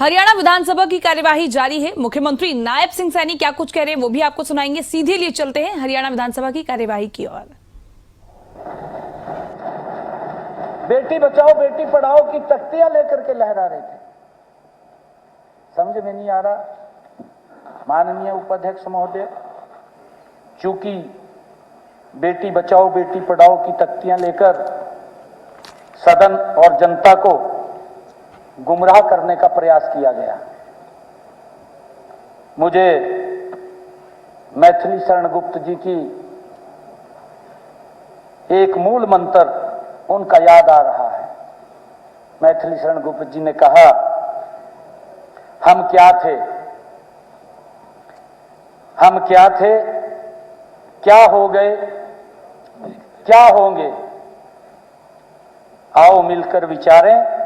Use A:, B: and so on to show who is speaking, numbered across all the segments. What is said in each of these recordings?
A: हरियाणा विधानसभा की कार्यवाही जारी है। मुख्यमंत्री नायब सिंह सैनी क्या कुछ कह रहे हैं वो भी आपको सुनाएंगे। सीधे लिए चलते हैं हरियाणा विधानसभा की कार्यवाही की ओर।
B: बेटी बचाओ बेटी पढ़ाओ की तख्तियां लेकर के लहरा रहे थे। समझ में नहीं आ रहा माननीय उपाध्यक्ष महोदय, चूंकि बेटी बचाओ बेटी पढ़ाओ की तख्तियां लेकर सदन और जनता को गुमराह करने का प्रयास किया गया। मुझे मैथिली शरण गुप्त जी की एक मूल मंत्र उनका याद आ रहा है। मैथिली शरण गुप्त जी ने कहा, हम क्या थे, हम क्या थे, क्या हो गए, क्या होंगे, आओ मिलकर विचारें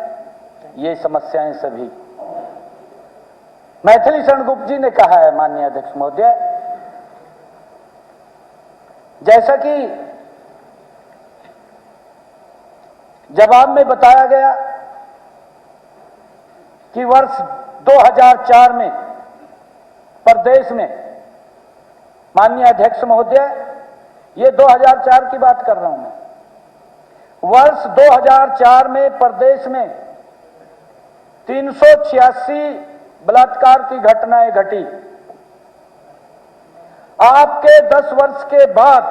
B: ये समस्याएं सभी। मैथिली शरण गुप्त जी ने कहा है माननीय अध्यक्ष महोदय, जैसा कि जवाब में बताया गया कि वर्ष 2004 में प्रदेश में, माननीय अध्यक्ष महोदय ये 2004 की बात कर रहा हूं मैं, वर्ष 2004 में प्रदेश में 386 बलात्कार की घटनाएं घटी। आपके 10 वर्ष के बाद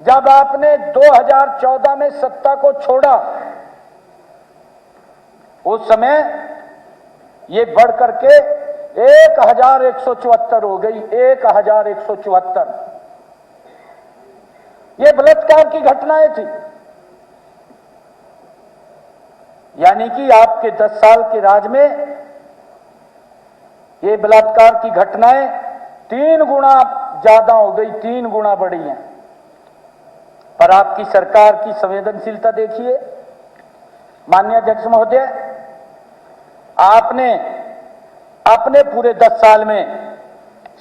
B: जब आपने 2014 में सत्ता को छोड़ा, उस समय ये बढ़ करके 1174 हो गई। 1174 ये बलात्कार की घटनाएं थी। यानी कि आपके 10 साल के राज में ये बलात्कार की घटनाएं 3 गुना ज्यादा हो गई, 3 गुना बढ़ी हैं। पर आपकी सरकार की संवेदनशीलता देखिए माननीय अध्यक्ष महोदय, आपने अपने पूरे 10 साल में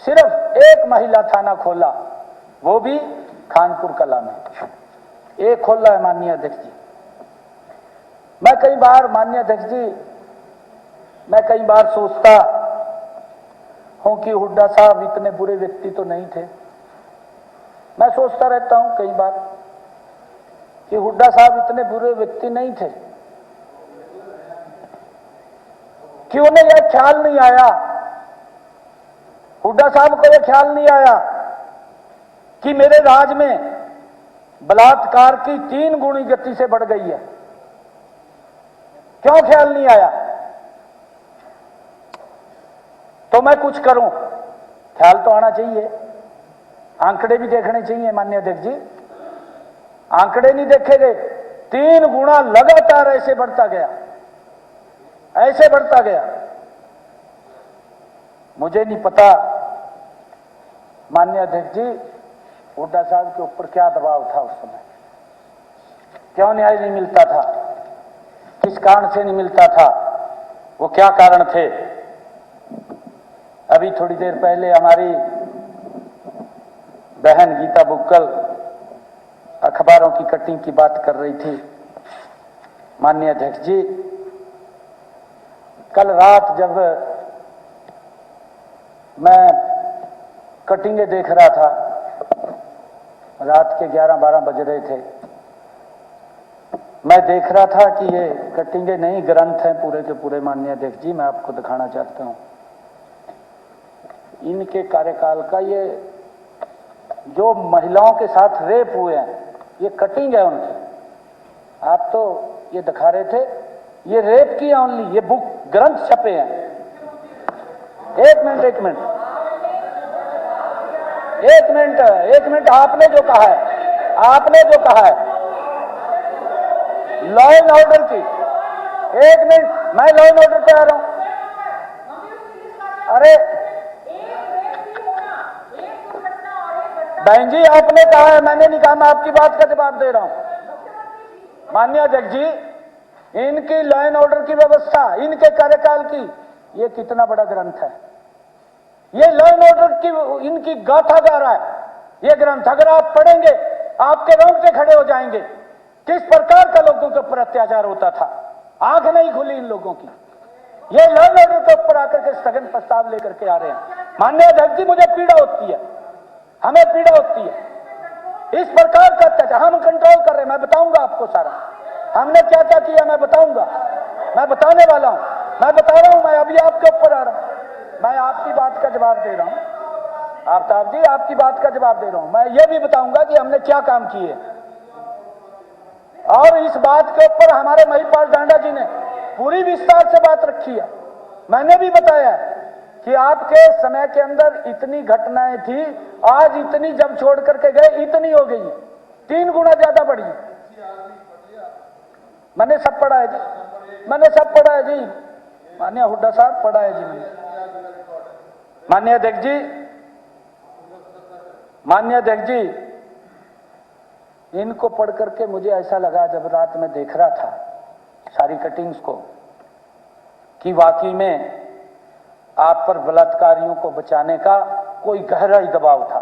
B: सिर्फ एक महिला थाना खोला, वो भी खानपुर कला में एक खोला है माननीय अध्यक्ष जी। मैं कई बार माननीय अध्यक्ष जी, मैं कई बार सोचता हूं कि हुड्डा साहब इतने बुरे व्यक्ति तो नहीं थे। मैं सोचता रहता हूं कई बार कि हुड्डा साहब इतने बुरे व्यक्ति नहीं थे। क्यों उन्हें यह ख्याल नहीं आया, हुड्डा साहब को यह ख्याल नहीं आया कि मेरे राज में बलात्कार की 3 गुनी गति से बढ़ गई है? क्यों ख्याल नहीं आया? तो मैं कुछ करूं, ख्याल तो आना चाहिए, आंकड़े भी देखने चाहिए माननीय अध्यक्ष जी। आंकड़े नहीं देखे गए, 3 गुना लगातार ऐसे बढ़ता गया, ऐसे बढ़ता गया। मुझे नहीं पता माननीय अध्यक्ष जी हुड्डा साहब के ऊपर क्या दबाव था उस समय, क्यों न्याय नहीं मिलता था, किस कारण से नहीं मिलता था, वो क्या कारण थे। अभी थोड़ी देर पहले हमारी बहन गीता बुक्कल अखबारों की कटिंग की बात कर रही थी। माननीय अध्यक्ष जी, कल रात जब मैं कटिंगें देख रहा था, रात के 11-12 बज रहे थे, मैं देख रहा था कि ये कटिंगें नहीं ग्रंथ हैं पूरे के पूरे। माननीय अध्यक्ष जी, मैं आपको दिखाना चाहता हूं इनके कार्यकाल का, ये जो महिलाओं के साथ रेप हुए हैं, ये कटिंग है उनकी। आप तो ये दिखा रहे थे, ये रेप की ओनली, ये बुक ग्रंथ छपे हैं। एक मिनट, आपने जो कहा है, आपने जो कहा है लॉ एंड ऑर्डर की, एक मिनट, मैं लॉ एंड ऑर्डर पे आ रहा हूं। अरे बहन जी, आपने कहा है, मैंने नहीं कहा, मैं आपकी बात का जवाब दे रहा हूं। माननीय अध्यक्ष जी, इनकी लॉ एंड ऑर्डर की व्यवस्था, इनके कार्यकाल की, ये कितना बड़ा ग्रंथ है। ये लॉ एंड ऑर्डर की इनकी गाथा गा रहा है ये ग्रंथ। अगर आप पढ़ेंगे आपके रोंगटे खड़े हो जाएंगे। किस प्रकार का लोगों के ऊपर अत्याचार होता था, आंख नहीं खुली इन लोगों की। ये लॉ एंड ऑर्डर के ऊपर आकर के स्थगन प्रस्ताव लेकर के आ रहे हैं। माननीय अध्यक्ष जी, मुझे पीड़ा होती है, हमें पीड़ा होती है इस प्रकार का अत्याचार। हम कंट्रोल कर रहे हैं, मैं बताऊंगा आपको सारा हमने क्या क्या किया, मैं बताऊंगा, मैं बताने वाला हूं, मैं बता रहा हूं, मैं अभी आपके ऊपर आ रहा हूं, मैं आपकी बात का जवाब दे रहा हूं। आफ्ताब जी, आपकी बात का जवाब दे रहा हूं। मैं ये भी बताऊंगा कि हमने क्या काम किए, और इस बात के ऊपर हमारे महिपाल डांडा जी ने पूरी विस्तार से बात रखी है। मैंने भी बताया कि आपके समय के अंदर इतनी घटनाएं थी, आज इतनी जब छोड़ करके गए इतनी हो गई है, 3 गुना ज्यादा बढ़ी है। मैंने सब पढ़ा है जी, मैंने सब पढ़ा है जी, माननीय हुड्डा साहब, पढ़ा है जी मैंने। माननीय अध्यक्ष जी, माननीय अध्यक्ष जी, इनको पढ़ करके मुझे ऐसा लगा जब रात में देख रहा था सारी कटिंग्स को, कि वाकई में आप पर बलात्कारियों को बचाने का कोई गहरा ही दबाव था।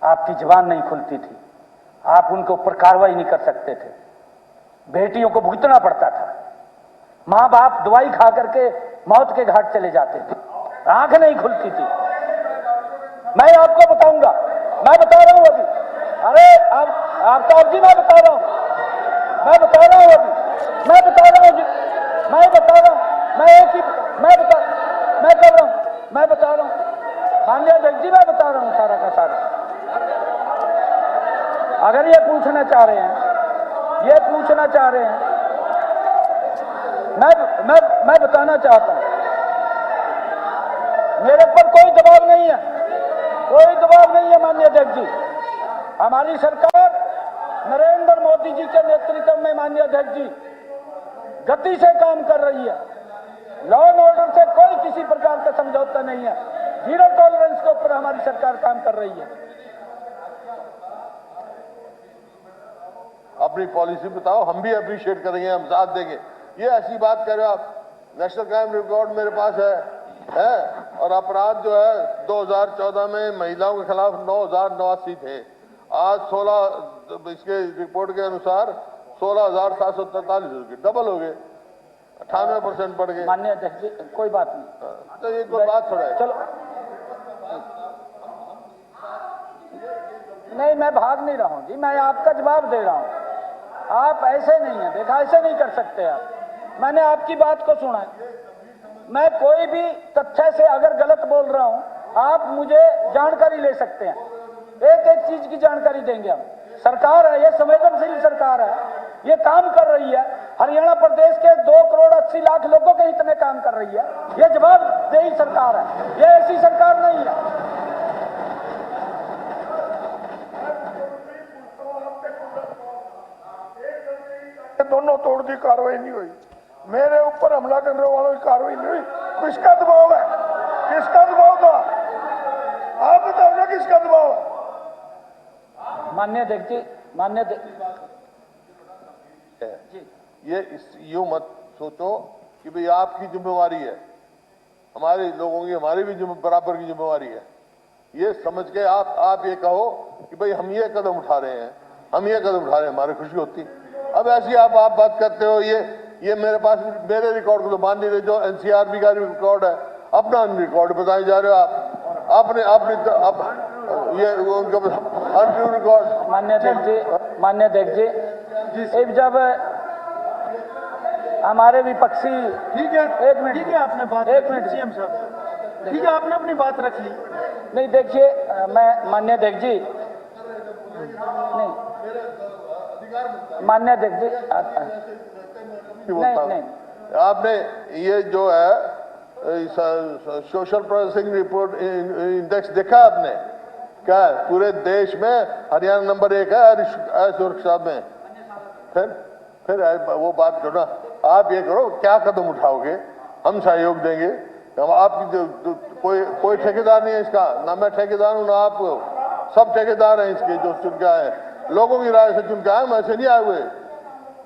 B: आपकी जुबान नहीं खुलती थी, आप उनके ऊपर कार्रवाई नहीं कर सकते थे, बेटियों को भुगतना पड़ता था, मां बाप दवाई खा करके मौत के घाट चले जाते थे, आंख नहीं खुलती थी। मैं आपको बताऊंगा, मैं बता रहा हूं अभी, अरे आफ्ताब जी, मैं बता रहा हूं, मैं बता रहा हूं अभी, मैं बता रहा हूं जी, मैं बता रहा हूं, मैं एक ही मैं कर रहा हूं, मैं बता रहा हूं माननीय अध्यक्ष जी, मैं बता रहा हूं सारा का सारा। अगर ये पूछना चाह रहे हैं, ये पूछना चाह रहे हैं, मैं बताना चाहता हूं, मेरे पर कोई दबाव नहीं है, कोई दबाव नहीं है माननीय अध्यक्ष जी। हमारी सरकार नरेंद्र मोदी जी के नेतृत्व में माननीय अध्यक्ष जी गति से काम कर रही है। लॉ एंड ऑर्डर से कोई किसी प्रकार का समझौता नहीं है, 0 टॉलरेंस के ऊपर हमारी सरकार काम कर रही है।
C: अपनी पॉलिसी बताओ, हम भी अप्रिशिएट करेंगे, हम साथ देंगे। ये ऐसी बात कर रहे हो आप, नेशनल क्राइम रिकॉर्ड मेरे पास है और अपराध जो है 2014 में महिलाओं के खिलाफ 9,089 थे, आज 16 इसके रिपोर्ट के अनुसार 16,743 हो गए, डबल हो गए, 98% बढ़ गए।
B: माननीय अध्यक्ष जी, कोई बात नहीं,
C: तो ये कोई बात थोड़ा है।
B: चलो, नहीं, मैं भाग नहीं रहा हूं जी, मैं आपका जवाब दे रहा हूं। आप ऐसे नहीं है, देखा, ऐसे नहीं कर सकते आप। मैंने आपकी बात को सुना है, मैं कोई भी तथ्य से अगर गलत बोल रहा हूं, आप मुझे जानकारी ले सकते हैं, एक एक चीज की जानकारी देंगे हम। सरकार है, ये संवेदनशील सरकार है, ये काम कर रही है, हरियाणा प्रदेश के 2 करोड़ 80 लाख लोगों के हित में काम कर रही है, ये जवाबदेही सरकार है, ये ऐसी सरकार नहीं है।
D: दोनों तोड़ दी, कार्रवाई नहीं हुई, मेरे ऊपर हमला करने वालों की कार्रवाई नहीं हुई। किसका दबाव है, किसका दबाव था, आप बताओ ना, किसका दबाव है?
B: माननीय अध्यक्ष जी, माननीय
C: ये यूं मत सोचो कि भाई आपकी जिम्मेवारी है, हमारे लोगों की, हमारी भी बराबर की जिम्मेवारी है। ये समझ के आप ये कहो कि भाई हम ये कदम उठा रहे हैं, हम ये कदम उठा रहे हैं, हमारी खुशी होती। अब ऐसी आप बात करते हो, ये मेरे पास, मेरे रिकॉर्ड को तो मान नहीं रहे, जो एनसीआरबी का रिकॉर्ड है, अपना रिकॉर्ड बताए जा रहे हो आप, अपने ये अनट्रू रिकॉर्ड।
B: माननीय अध्यक्ष जी, माननीय अध्यक्ष जी, जब हमारे विपक्षी,
D: ठीक है,
B: एक मिनट,
D: ठीक है, आपने बात,
B: एक मिनट,
D: सीएम साहब, ठीक है, आपने अपनी बात रख ली।
B: नहीं, देखिए, मैं माननीय अध्यक्ष जी, नहीं, माननीय अध्यक्ष जी, नहीं,
C: आपने ये जो है सोशल प्रोसेसिंग रिपोर्ट इंडेक्स देखा आपने? क्या है? पूरे देश में हरियाणा नंबर 1 है सुरक्षा में। फिर वो बात करो ना, आप ये करो, क्या कदम उठाओगे, हम सहयोग देंगे। हम आपकी कोई ठेकेदार नहीं है इसका, ना मैं ठेकेदार हूं, ना आप, सब ठेकेदार हैं इसके जो चुन के आए हैं, लोगों की राय से चुन के आए, हम ऐसे नहीं आए हुए।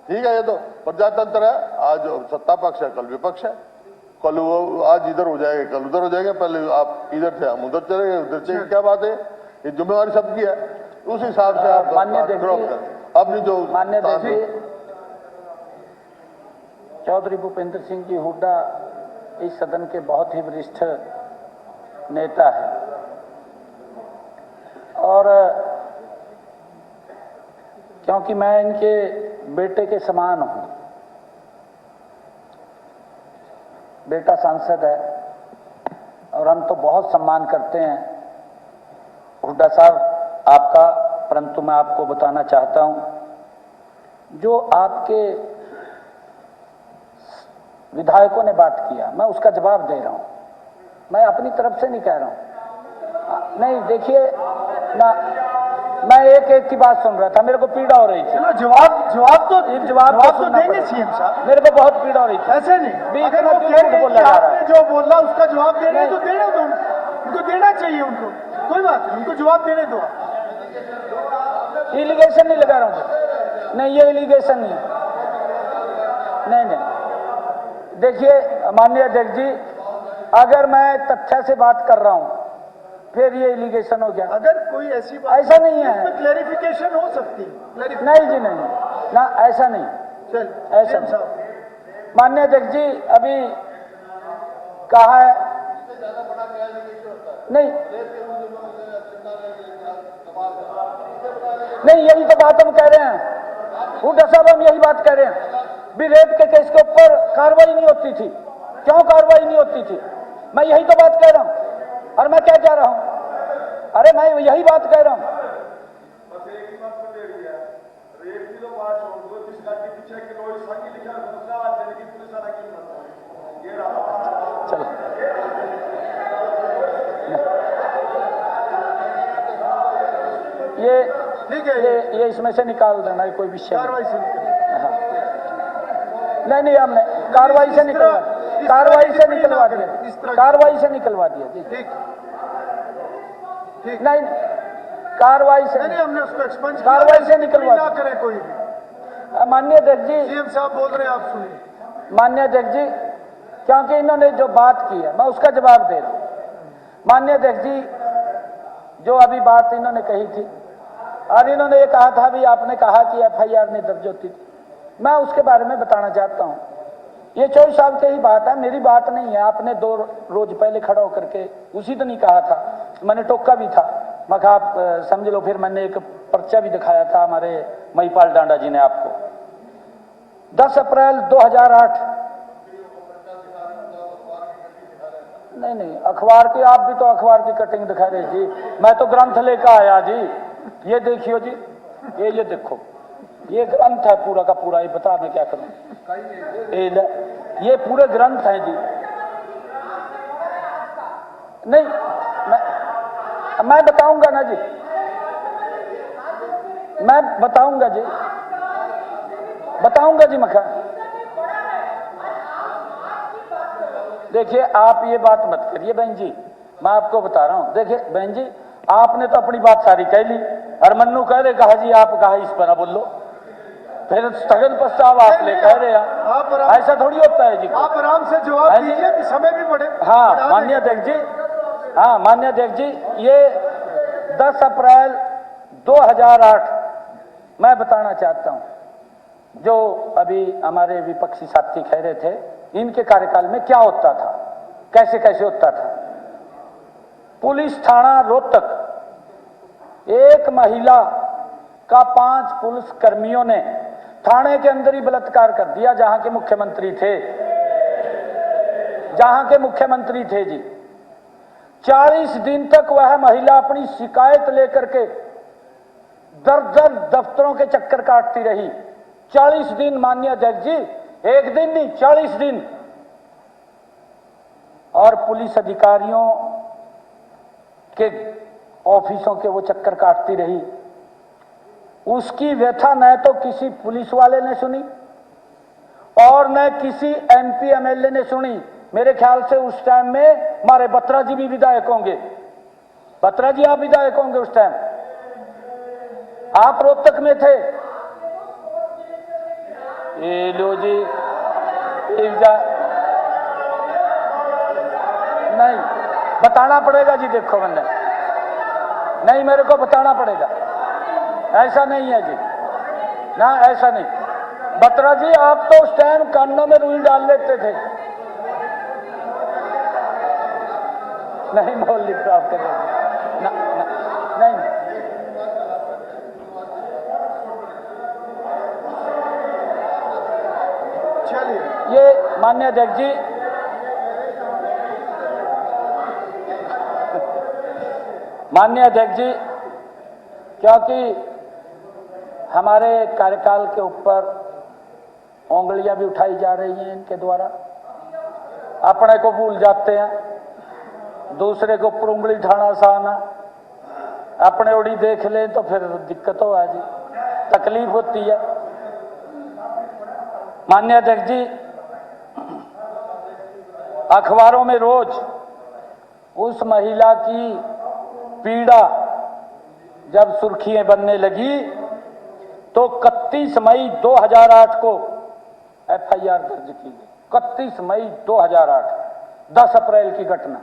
C: ठीक है, ये तो प्रजातंत्र है, आज सत्ता पक्ष है, कल विपक्ष है, कल वो आज इधर हो जाएगा, कल उधर हो जाएगा, पहले आप इधर थे, हम उधर चले गए, उधर चले, क्या बात है, ये जिम्मेवारी सबकी है, उस हिसाब से आप अपनी जो
B: माननीय अध्यक्ष जी, चौधरी भूपेंद्र सिंह जी हुड्डा इस सदन के बहुत ही वरिष्ठ नेता हैं और क्योंकि मैं इनके बेटे के समान हूं, बेटा सांसद है और हम तो बहुत सम्मान करते हैं हुड्डा साहब आपका, परंतु मैं आपको बताना चाहता हूं जो आपके विधायकों ने बात किया मैं उसका जवाब दे रहा हूं, मैं अपनी तरफ से नहीं कह रहा हूं। नहीं देखिए ना, मैं एक की बात सुन रहा था, मेरे को पीड़ा हो रही थी।
D: जवाब तो
B: सुनना
D: देंगे
B: पड़ेगा।
D: सीएम साहब,
B: मेरे को बहुत पीड़ा हो रही थी।
D: ऐसे नहीं
B: भी
D: अगर
B: इतना
D: वो
B: क्यों
D: कह रहे
B: झूठ
D: हैं
B: बोला
D: कि
B: जा रहा
D: आपने
B: है?
D: जो बोला उसका जवाब दे रहे हैं तो
B: नहीं।
D: देने दो उनको देना चाहिए, उनको कोई बात नहीं, उनको जवाब देने दो।
B: एलिगेशन नहीं लगा रहा हूं, नहीं ये एलिगेशन नहीं, नहीं देखिए माननीय अध्यक्ष जी, अगर मैं तथ्य से बात कर रहा हूं फिर ये एलिगेशन हो गया।
D: अगर कोई ऐसी बात
B: ऐसा नहीं है,
D: क्लैरिफिकेशन हो सकती है।
B: नहीं जी नहीं ना, ऐसा नहीं,
D: चल
B: ऐसा
D: सीएम साहब,
B: माननीय अध्यक्ष जी अभी कहा है नहीं नहीं, यही तो बात हम कह रहे हैं हुड्डा साहब, हम यही बात कह रहे हैं भी रेप के केस के ऊपर कार्रवाई नहीं होती थी, क्यों कार्रवाई नहीं होती थी, मैं यही तो बात कह रहा हूं। और मैं क्या कह रहा हूं, अरे मैं यही बात कह रहा हूं। चलो ये
D: ठीक है,
B: ये इसमें से निकाल देना, कोई विषय नहीं।
D: कार्रवाई से
B: नहीं हमने कार्रवाई से निकलवा निकलवा दिया, कार्रवाई से निकलवा दिया जी।
D: ठीक
B: नहीं कार्रवाई से
D: नहीं, हमने उसको एक्सपंज
B: कार्रवाई से निकलवा
D: ना
B: दिया।
D: करें कोई भी।
B: माननीय अध्यक्ष जी,
D: सीएम साहब बोल रहे हैं, आप सुनिए।
B: माननीय अध्यक्ष जी, क्योंकि इन्होंने जो बात की है मैं उसका जवाब दे रहा हूं। माननीय अध्यक्ष जी, जो अभी बात इन्होंने कही थी और इन्होंने ये कहा था भी, आपने कहा कि एफआईआर नहीं दर्ज होती थी, मैं उसके बारे में बताना चाहता हूं। ये 24 साल की ही बात है, मेरी बात नहीं है। आपने 2 रोज पहले खड़ा होकर के उसी दिन ही कहा था, मैंने टोका भी था, मैं कहा आप समझ लो, फिर मैंने एक पर्चा भी दिखाया था हमारे महिपाल डांडा जी ने आपको। 10 अप्रैल 2008, नहीं अखबार की, आप भी तो अखबार की कटिंग दिखा रहे जी, मैं तो ग्रंथ लेकर आया जी। ये देखियो जी, ये देखो, ये ग्रंथ है पूरा का पूरा, ये बता मैं क्या करूं, ये पूरे ग्रंथ हैं जी। नहीं मैं बताऊंगा ना जी, मैं बताऊंगा जी मखा। देखिए आप ये बात मत करिए बहन जी, मैं आपको बता रहा हूं। देखिए बहन जी, आपने तो अपनी बात सारी कह ली और मन्नू कह रहे कहा जी आप कहा इस पर ना बोल लो, फिर स्थगन प्रस्ताव आप ले कह रहे हैं, ऐसा थोड़ी होता है जी।
D: आप आराम से जवाब दीजिए कि समय भी बढ़े।
B: हाँ माननीय अध्यक्ष जी, हाँ माननीय अध्यक्ष जी, ये 10 अप्रैल 2008 मैं बताना चाहता हूं, जो अभी हमारे विपक्षी साथी कह रहे थे इनके कार्यकाल में क्या होता था, कैसे कैसे होता था। पुलिस थाना रोहतक, एक महिला का 5 पुलिस कर्मियों ने थाने के अंदर ही बलात्कार कर दिया, जहां के मुख्यमंत्री थे जी। 40 दिन तक वह महिला अपनी शिकायत लेकर के दर दफ्तरों के चक्कर काटती रही। 40 दिन माननीय अध्यक्ष जी, एक दिन नहीं 40 दिन। और पुलिस अधिकारियों के ऑफिसों के वो चक्कर काटती रही। उसकी व्यथा न तो किसी पुलिस वाले ने सुनी और न किसी एमपी एमएलए ने सुनी। मेरे ख्याल से उस टाइम में हमारे बत्रा जी भी विधायक होंगे, बत्रा जी आप विधायक होंगे उस टाइम, आप रोहतक में थे। ये लो जी, नहीं बताना पड़ेगा जी, देखो मैंने नहीं, मेरे को बताना पड़ेगा, ऐसा नहीं है जी ना, ऐसा नहीं। बत्रा जी आप तो उस टाइम कानों में रुई डाल लेते थे, नहीं मौलिक ड्राफ्ट करेंगे नहीं। चलिए ये माननीय अध्यक्ष जी, माननीय अध्यक्ष जी, क्योंकि हमारे कार्यकाल के ऊपर उंगलियां भी उठाई जा रही हैं इनके द्वारा, अपने को भूल जाते हैं, दूसरे के ऊपर उंगली उठाना आसान है, अपने ओड़ी देख लें तो फिर दिक्कत हो आ जी, तकलीफ होती है। माननीय अध्यक्ष जी, अखबारों में रोज उस महिला की पीड़ा जब सुर्खियां बनने लगी तो 31 मई 2008 को एफआईआर दर्ज की गई। 31 मई 2008, 10 अप्रैल की घटना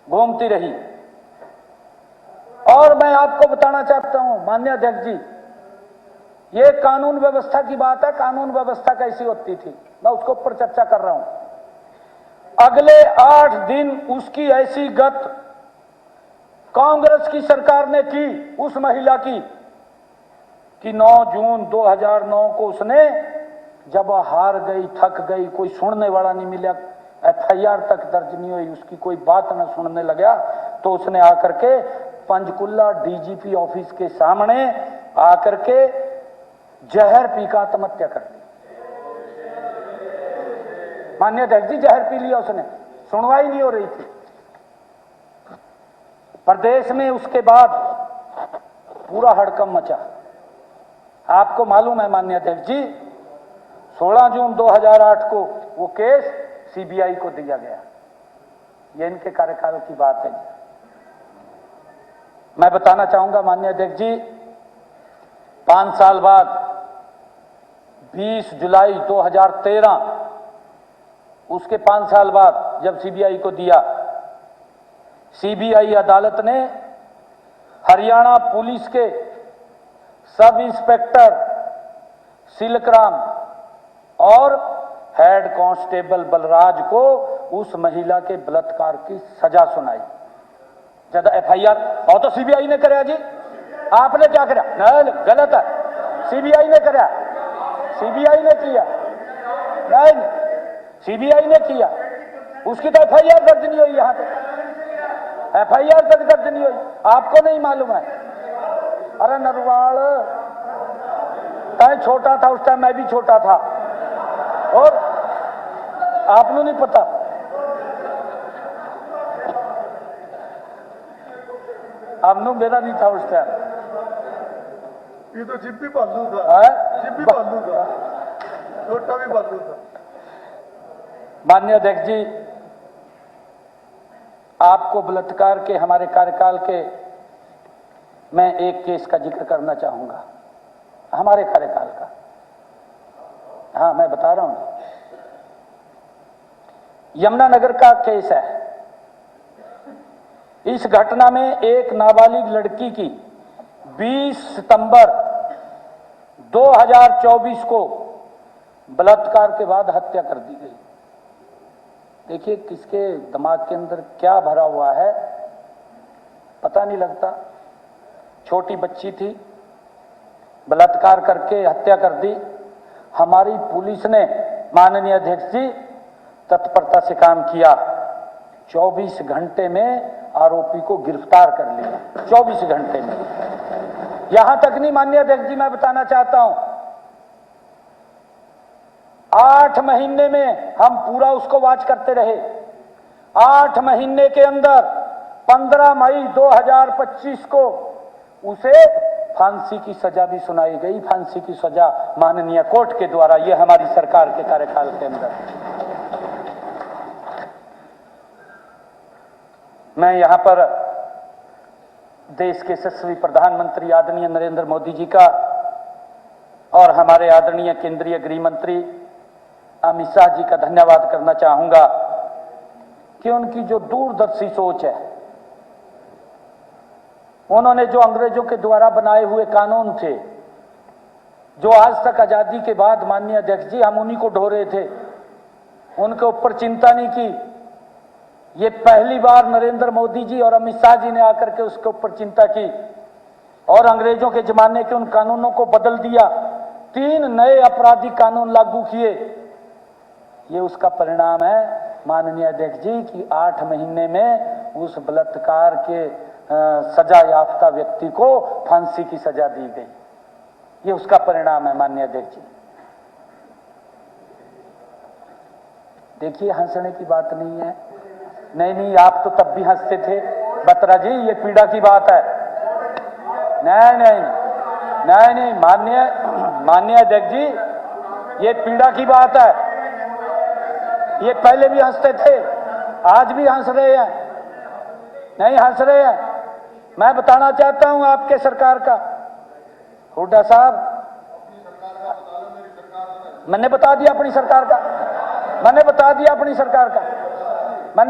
B: घूमती रही। और मैं आपको बताना चाहता हूं माननीय अध्यक्ष जी, ये कानून व्यवस्था की बात है, कानून व्यवस्था कैसी होती थी, मैं उसके ऊपर चर्चा कर रहा हूं। अगले 8 दिन उसकी ऐसी गत कांग्रेस की सरकार ने की उस महिला की कि 9 जून 2009 को उसने, जब हार गई, थक गई, कोई सुनने वाला नहीं मिला, एफआईआर तक दर्ज नहीं हुई, उसकी कोई बात न सुनने लगा, तो उसने आकर के पंचकुला डीजीपी ऑफिस के सामने आकर के जहर पी का आत्महत्या कर दी। माननीय अध्यक्ष जी, जहर पी लिया उसने, सुनवाई नहीं हो रही थी प्रदेश में। उसके बाद पूरा हड़कंप मचा। आपको मालूम है माननीय अध्यक्ष जी, 16 जून 2008 को वो केस सीबीआई को दिया गया। ये इनके कार्यकाल की बात है। मैं बताना चाहूंगा माननीय अध्यक्ष जी, 5 साल बाद 20 जुलाई 2013, उसके 5 साल बाद जब सीबीआई को दिया, सीबीआई अदालत ने हरियाणा पुलिस के सब इंस्पेक्टर सिलकराम और हेड कांस्टेबल बलराज को उस महिला के बलात्कार की सजा सुनाई। जब एफआईआर और तो सीबीआई ने कराया जी, आपने क्या करा? नहीं, गलत है, सीबीआई ने कराया, सीबीआई ने किया, नहीं सीबीआई ने किया, उसकी तो एफआईआर दर्ज नहीं हुई, यहां पे एफआईआर तक दर्ज नहीं हुई, आपको नहीं मालूम है? अरे नरवाल, तय छोटा था उस टाइम, मैं भी छोटा था, और आपको नहीं पता। आपने मेरा नहीं था उस टाइम,
D: ये तो जिप भी बालू था, जिप भी बालू था, छोटा भी बालू था।
B: माननीय अध्यक्ष जी, आपको बलात्कार के हमारे कार्यकाल के मैं एक केस का जिक्र करना चाहूंगा, हमारे कार्यकाल का। हाँ, मैं बता रहा हूं, यमुनानगर का केस है। इस घटना में एक नाबालिग लड़की की 20 सितंबर 2024 को बलात्कार के बाद हत्या कर दी गई। देखिए किसके दिमाग के अंदर क्या भरा हुआ है पता नहीं लगता। छोटी बच्ची थी, बलात्कार करके हत्या कर दी। हमारी पुलिस ने माननीय अध्यक्ष जी तत्परता से काम किया, 24 घंटे में आरोपी को गिरफ्तार कर लिया, 24 घंटे में। यहां तक नहीं माननीय अध्यक्ष जी, मैं बताना चाहता हूं, 8 महीने में हम पूरा उसको वॉच करते रहे। 8 महीने के अंदर 15 मई 2025 को उसे फांसी की सजा भी सुनाई गई। फांसी की सजा माननीय कोर्ट के द्वारा, यह हमारी सरकार के कार्यकाल के अंदर। मैं यहां पर देश के यशस्वी प्रधानमंत्री आदरणीय नरेंद्र मोदी जी का और हमारे आदरणीय केंद्रीय गृह मंत्री अमित शाह जी का धन्यवाद करना चाहूंगा कि उनकी जो दूरदर्शी सोच है, उन्होंने जो अंग्रेजों के द्वारा बनाए हुए कानून थे, जो आज तक आजादी के बाद माननीय अध्यक्ष जी हम उन्हीं को ढो रहे थे, उनके ऊपर चिंता नहीं की। ये पहली बार नरेंद्र मोदी जी और अमित शाह जी ने आकर के उसके ऊपर चिंता की और अंग्रेजों के जमाने के उन कानूनों को बदल दिया, 3 नए आपराधिक कानून लागू किए। ये उसका परिणाम है माननीय अध्यक्ष जी कि 8 महीने में उस बलात्कार के सजा याफ्ता व्यक्ति को फांसी की सजा दी गई। ये उसका परिणाम है माननीय अध्यक्ष जी। देखिए, हंसने की बात नहीं है। नहीं, आप तो तब भी हंसते थे बत्रा जी, ये पीड़ा की बात है। नहीं, माननीय अध्यक्ष जी, ये पीड़ा की बात है। ये पहले भी हंसते थे, आज भी हंस रहे हैं। नहीं हंस रहे हैं। मैं बताना चाहता हूं आपके सरकार का, हुड्डा साहब, मैंने बता दिया अपनी सरकार का, मैंने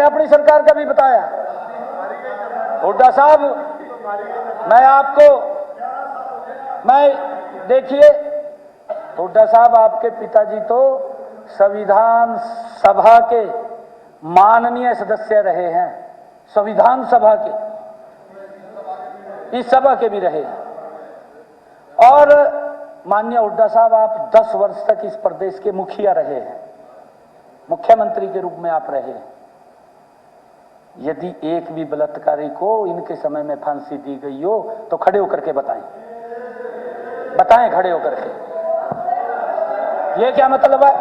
B: अपनी सरकार का भी बताया। हुड्डा साहब, देखिए हुड्डा साहब, आपके पिताजी तो संविधान सभा के माननीय सदस्य रहे हैं, संविधान सभा के, इस सभा के भी रहे। और माननीय हुड्डा साहब, आप 10 वर्ष तक इस प्रदेश के मुखिया रहे हैं, मुख्यमंत्री के रूप में आप रहे हैं। यदि एक भी बलात्कारी को इनके समय में फांसी दी गई हो तो खड़े होकर के बताएं खड़े होकर के। ये क्या मतलब है?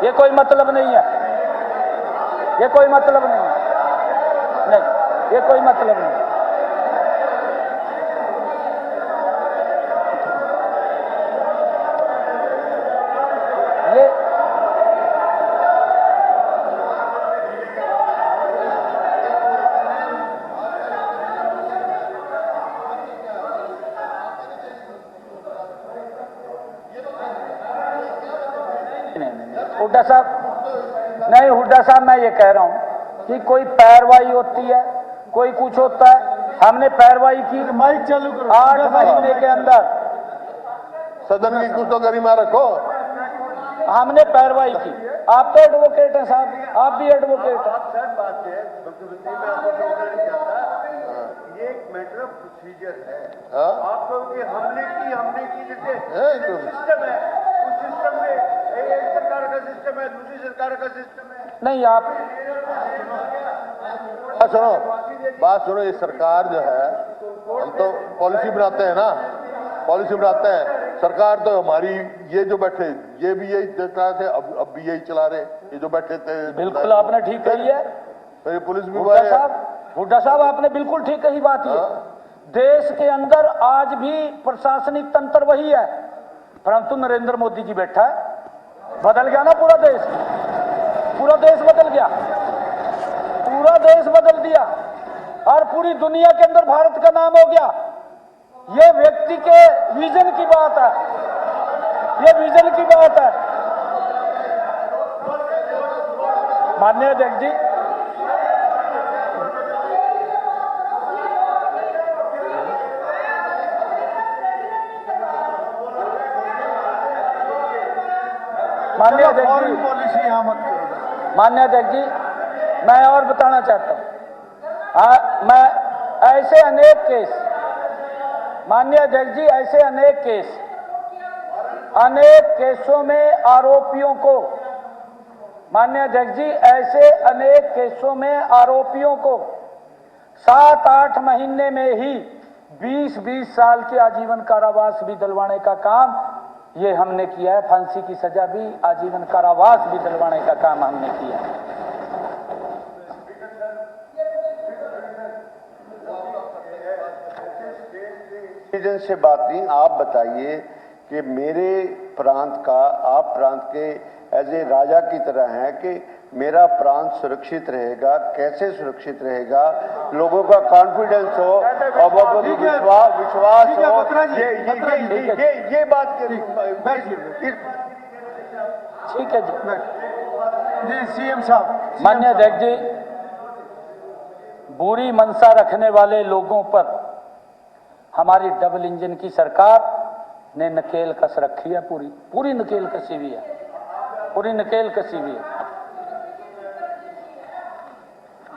B: ये कोई मतलब नहीं है, ये कोई मतलब नहीं है, नहीं, ये कोई मतलब नहीं है। ये हुड्डा साहब, मैं ये कह रहा हूं कि कोई पैरवाई होती है, कोई कुछ होता है। हमने पैरवाई की, माइक चालू करो, 8 महीने के अंदर।
C: सदन की कुछ तो गरिमा रखो।
B: हमने पैरवाई की। आप तो एडवोकेट हैं साहब, आप भी एडवोकेट हैं।
E: बात है, ये एक मैटर ऑफ प्रोसीजर है। आप लोग ये हमने की जैसे सिस्टम है, उस सिस्टम में एक सरकार का सिस्टम है, दूसरी सरकार का सिस्टम है।
B: नहीं, आप
C: बात सुनो। ये सरकार जो है, हम तो पॉलिसी बनाते हैं ना, पॉलिसी बनाते हैं। सरकार तो हमारी, ये जो बैठे ये भी यही चला थे, अब भी यही चला रहे, ये जो बैठे थे। बिल्कुल
B: आपने ठीक कही है।
C: तो ये पुलिस विभाग,
B: हुड्डा साहब, आपने बिल्कुल ठीक कही बात है। देश के अंदर आज भी प्रशासनिक तंत्र वही है, परंतु नरेंद्र मोदी जी बैठा है। बदल गया ना पूरा देश, पूरा देश बदल गया, पूरा देश बदल दिया और पूरी दुनिया के अंदर भारत का नाम हो गया। ये व्यक्ति के विजन की बात है, ये विजन की बात है। माननीय अध्यक्ष जी, माननीय अध्यक्ष जी, मैं और बताना चाहता हूं। मैं ऐसे अनेक केस, माननीय अध्यक्ष जी, ऐसे अनेक केसों में आरोपियों को, माननीय अध्यक्ष जी, ऐसे अनेक केसों में आरोपियों को 7-8 महीने में ही 20-20 साल के आजीवन कारावास भी दिलवाने का काम ये हमने किया है। फांसी की सजा भी, आजीवन कारावास भी दिलवाने का काम हमने किया है।
E: से बात नहीं, आप बताइए कि मेरे प्रांत का, आप प्रांत के एज ए राजा की तरह हैं कि मेरा प्रांत सुरक्षित रहेगा, कैसे सुरक्षित रहेगा, लोगों का कॉन्फिडेंस हो और विश्वास हो। ये बात
B: ठीक है जी। सीएम साहब, माननीय अध्यक्ष जी, बुरी मंशा रखने वाले लोगों पर हमारी डबल इंजन की सरकार ने नकेल कस रखी है, पूरी नकेल कसी हुई है, पूरी नकेल कसी हुई है।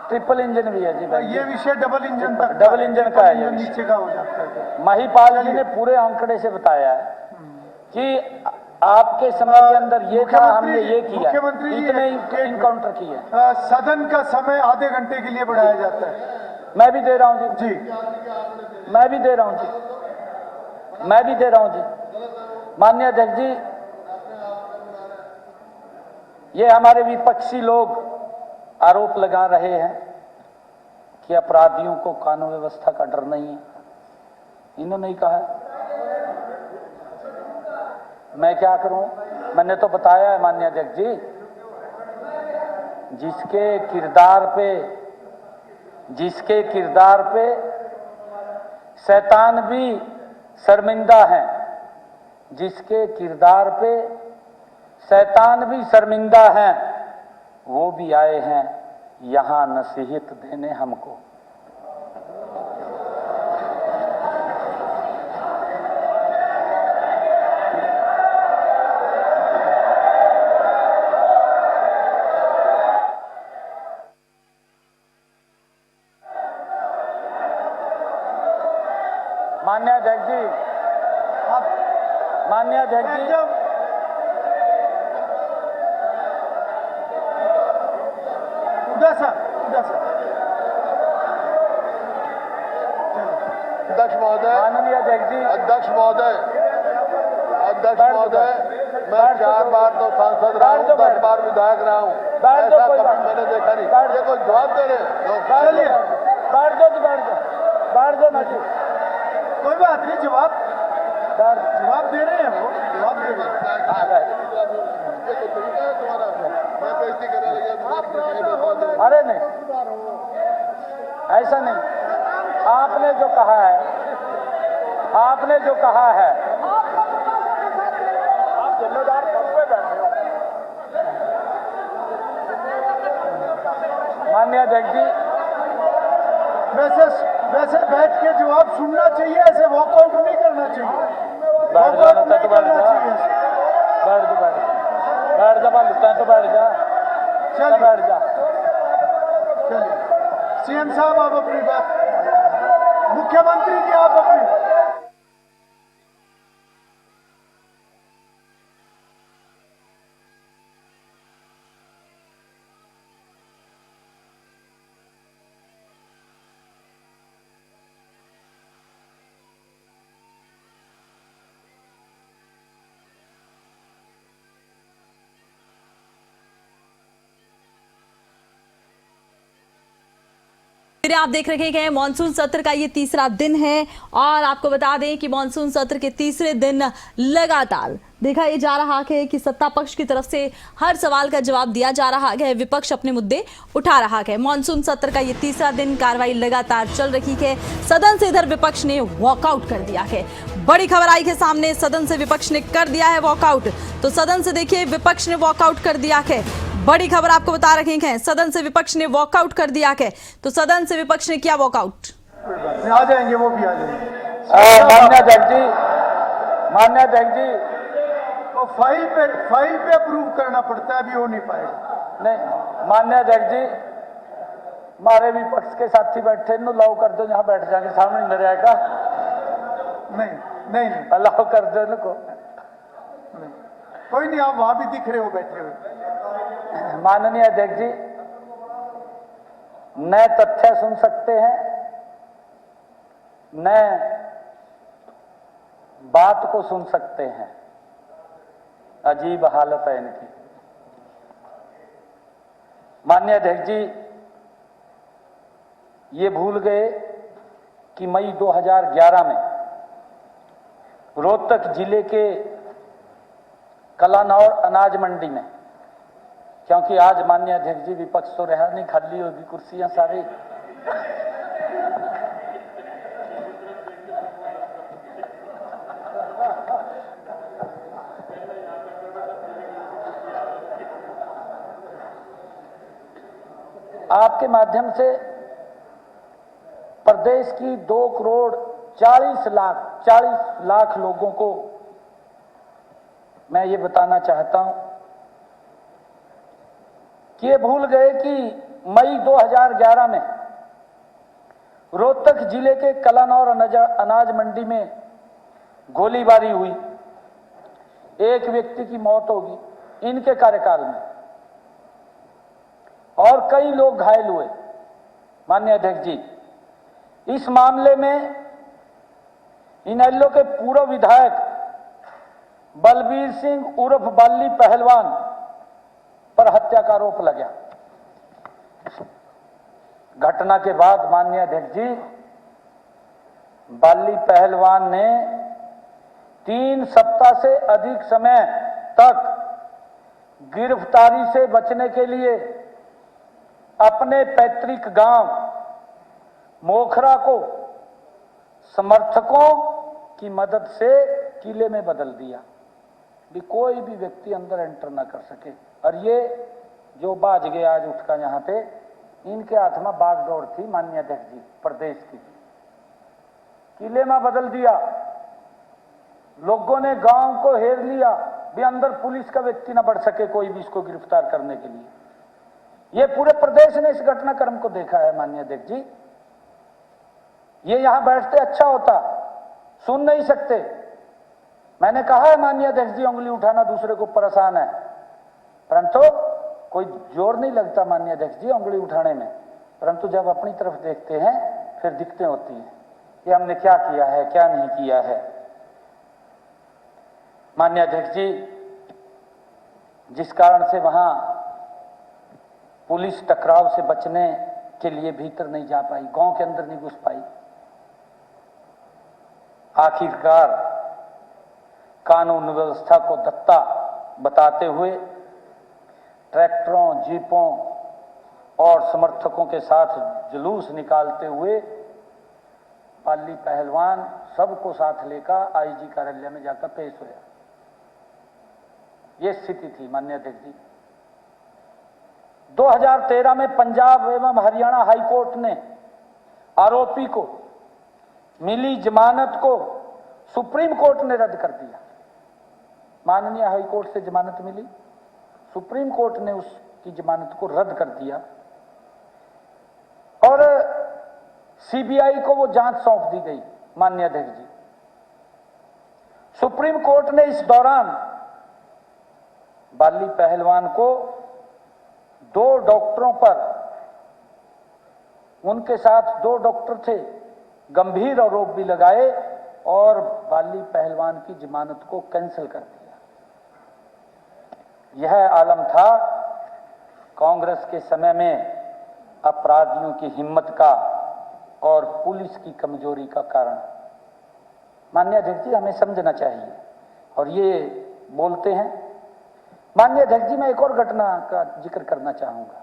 B: ट्रिपल इंजन भी है जी भाई।
F: ये विषय डबल इंजन तक,
B: डबल इंजन का है ये विषय।
F: नीचे का हो जाता है।
B: महिपाल जी ने पूरे आंकड़े से बताया है कि आपके समय के अंदर ये था, हमने ये किया,
F: मुख्यमंत्री जी
B: इतने इनकाउंटर किए।
F: सदन का समय आधे घंटे के लिए बढ़ाया जाता है।
B: मैं भी दे रहा हूँ जी, मैं भी दे रहा हूँ जी, मैं भी दे रहा हूँ जी। माननीय अध्यक्ष जी, ये हमारे विपक्षी लोग आरोप लगा रहे हैं कि अपराधियों को कानून व्यवस्था का डर नहीं है। इन्होंने ही कहा है, मैं क्या करूं? मैंने तो बताया है माननीय अध्यक्ष जी, जिसके किरदार पे शैतान भी शर्मिंदा है, जिसके किरदार पे शैतान भी शर्मिंदा है, वो भी आए हैं यहां नसीहत देने हमको। माननीय अध्यक्ष जी, माननीय अध्यक्ष जी,
C: अध्यक्ष महोदय,
B: माननीय अध्यक्ष जी,
C: अध्यक्ष महोदय, अध्यक्ष महोदय, मैं 4 बार तो सांसद रहा हूँ, 10 बार विधायक रहा हूँ, ऐसा कभी मैंने देखा नहीं। ये कोई जवाब दे रहे हैं?
B: बैठ दो ना जी,
F: कोई बात नहीं, जवाब दे रहे हैं, वो जवाब दे रहे हैं।
C: ये तो तरीका है तुम्हारा, मैं बेइज्जती करने लगा।
B: अरे नहीं, ऐसा नहीं। आपने जो कहा है, आप जिम्मेदार पद पे बैठे हो। माननीय अध्यक्ष जी,
F: वैसे बैठ के जवाब सुनना चाहिए, ऐसे वॉकआउट नहीं करना चाहिए।
B: बैठ जा, तो बैठ जा, बैठ जा, तो बैठ जा,
F: चलिए,
B: बैठ जा।
F: चलिए, सीएम साहब आप अपनी बात, मुख्यमंत्री जी आप अपनी।
G: फिर आप देख रहे हैं मॉनसून सत्र का ये तीसरा दिन है और आपको बता दें कि मॉनसून सत्र के तीसरे दिन लगातार देखा ये जा रहा है कि सत्ता पक्ष की तरफ से हर सवाल का जवाब दिया जा रहा है, विपक्ष अपने मुद्दे उठा रहा है। मॉनसून सत्र का ये तीसरा दिन कार्रवाई लगातार चल रही है। सदन से इधर विपक्ष ने वॉकआउट कर दिया है। बड़ी खबर आई है सामने, सदन से विपक्ष ने कर दिया है वॉकआउट। तो सदन से देखिए विपक्ष ने वॉकआउट कर दिया है। बड़ी खबर आपको बता रहे हैं, सदन से विपक्ष ने वॉकआउट कर दिया है। तो सदन से विपक्ष ने किया वॉकआउट।
F: आ जाएंगे, वो भी आ जाएंगे।
B: माननीय अध्यक्ष जी,
F: तो फाइल पे अप्रूव करना पड़ता है, अभी हो नहीं पाएगा।
B: नहीं, माननीय अध्यक्ष जी, हमारे विपक्ष के साथी बैठे इन्हों अलाउ कर दो, जहां बैठ जाएंगे सामने मेरे आएगा।
F: नहीं
B: अलाउ कर दो इनको।
F: कोई नहीं, आप वहां भी दिख रहे हो बैठे हुए।
B: माननीय अध्यक्ष जी, नए तथ्य सुन सकते हैं, नए बात को सुन सकते हैं। अजीब हालत है इनकी। माननीय अध्यक्ष जी, ये भूल गए कि मई 2011 में रोहतक जिले के कलानौर अनाज मंडी में, क्योंकि आज माननीय अध्यक्ष जी विपक्ष तो रहा नहीं, खाली होगी कुर्सियां सारी। आपके माध्यम से प्रदेश की 2,40 लाख लोगों को मैं ये बताना चाहता हूं कि ये भूल गए कि मई 2011 में रोहतक जिले के कलानौर अनाज मंडी में गोलीबारी हुई, एक व्यक्ति की मौत होगी इनके कार्यकाल में, और कई लोग घायल हुए। माननीय अध्यक्ष जी, इस मामले में इनेलो के पूर्व विधायक बलबीर सिंह उर्फ बाली पहलवान पर हत्या का आरोप लगा। घटना के बाद माननीय अध्यक्ष जी, बाली पहलवान ने 3 सप्ताह से अधिक समय तक गिरफ्तारी से बचने के लिए अपने पैतृक गांव मोखरा को समर्थकों की मदद से किले में बदल दिया भी कोई भी व्यक्ति अंदर एंटर ना कर सके। और ये जो बाज गए आज उठकर यहां पे, इनके हाथ में बागडोर थी माननीय अध्यक्ष जी प्रदेश की, किले में बदल दिया। लोगों ने गांव को घेर लिया भी अंदर पुलिस का व्यक्ति ना बढ़ सके कोई भी इसको गिरफ्तार करने के लिए। ये पूरे प्रदेश ने इस घटनाक्रम को देखा है माननीय अध्यक्ष जी। ये यहां बैठते अच्छा होता, सुन नहीं सकते। मैंने कहा है माननीय अध्यक्ष जी, उंगली उठाना दूसरे को परेशान है, परंतु कोई जोर नहीं लगता माननीय अध्यक्ष जी उंगली उठाने में, परंतु जब अपनी तरफ देखते हैं फिर दिक्कतें होती हैं कि हमने क्या किया है क्या नहीं किया है। माननीय अध्यक्ष जी, जिस कारण से वहां पुलिस टकराव से बचने के लिए भीतर नहीं जा पाई, गांव के अंदर नहीं घुस पाई, आखिरकार कानून व्यवस्था को दत्ता बताते हुए ट्रैक्टरों, जीपों और समर्थकों के साथ जुलूस निकालते हुए बाली पहलवान सबको साथ लेकर आईजी कार्यालय में जाकर पेश हुआ। यह स्थिति थी माननीय अध्यक्ष जी। 2013 में पंजाब एवं हरियाणा हाईकोर्ट ने आरोपी को मिली जमानत को सुप्रीम कोर्ट ने रद्द कर दिया। माननीय हाईकोर्ट से जमानत मिली, सुप्रीम कोर्ट ने उसकी जमानत को रद्द कर दिया और सीबीआई को वो जांच सौंप दी गई। माननीय अध्यक्ष जी, सुप्रीम कोर्ट ने इस दौरान बाली पहलवान को 2 डॉक्टरों पर, उनके साथ 2 डॉक्टर थे, गंभीर आरोप भी लगाए और बाली पहलवान की जमानत को कैंसिल कर दिया। यह आलम था कांग्रेस के समय में अपराधियों की हिम्मत का और पुलिस की कमजोरी का कारण। माननीय अध्यक्ष जी, हमें समझना चाहिए और ये बोलते हैं। माननीय अध्यक्ष जी, मैं एक और घटना का जिक्र करना चाहूंगा।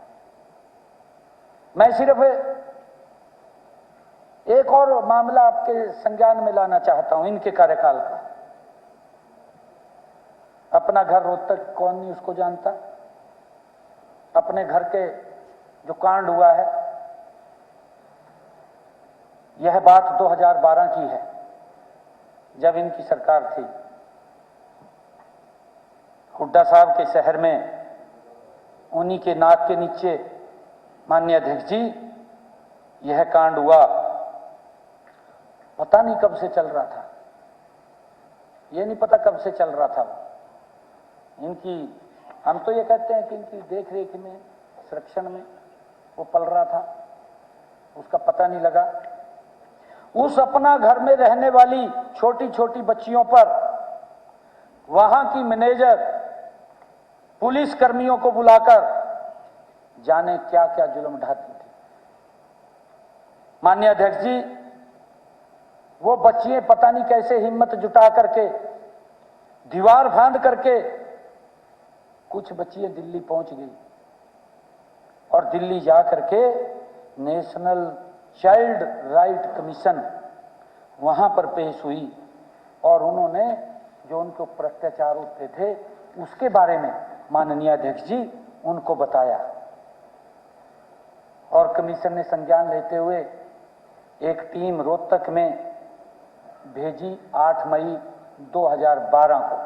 B: मैं सिर्फ एक और मामला आपके संज्ञान में लाना चाहता हूं इनके कार्यकाल का। अपना घर रोहतक कौन नहीं उसको जानता। अपने घर के जो कांड हुआ है, यह बात 2012 की है जब इनकी सरकार थी। हुड्डा साहब के शहर में उन्हीं के नाक के नीचे माननीय अध्यक्ष जी यह कांड हुआ। पता नहीं कब से चल रहा था, ये नहीं पता कब से चल रहा था वो। इनकी, हम तो ये कहते हैं कि इनकी देख रेख में, संरक्षण में वो पल रहा था, उसका पता नहीं लगा। उस अपना घर में रहने वाली छोटी छोटी बच्चियों पर वहां की मैनेजर पुलिस कर्मियों को बुलाकर जाने क्या क्या जुल्म ढाती थी। माननीय अध्यक्ष जी, वो बच्चियां पता नहीं कैसे हिम्मत जुटा करके, दीवार फांद करके कुछ बच्चियां दिल्ली पहुंच गई और दिल्ली जा करके नेशनल चाइल्ड राइट कमीशन वहां पर पेश हुई और उन्होंने जो उनके ऊपर अत्याचार होते थे उसके बारे में माननीय अध्यक्ष जी उनको बताया और कमीशन ने संज्ञान लेते हुए एक टीम रोहतक में भेजी 8 मई 2012 को।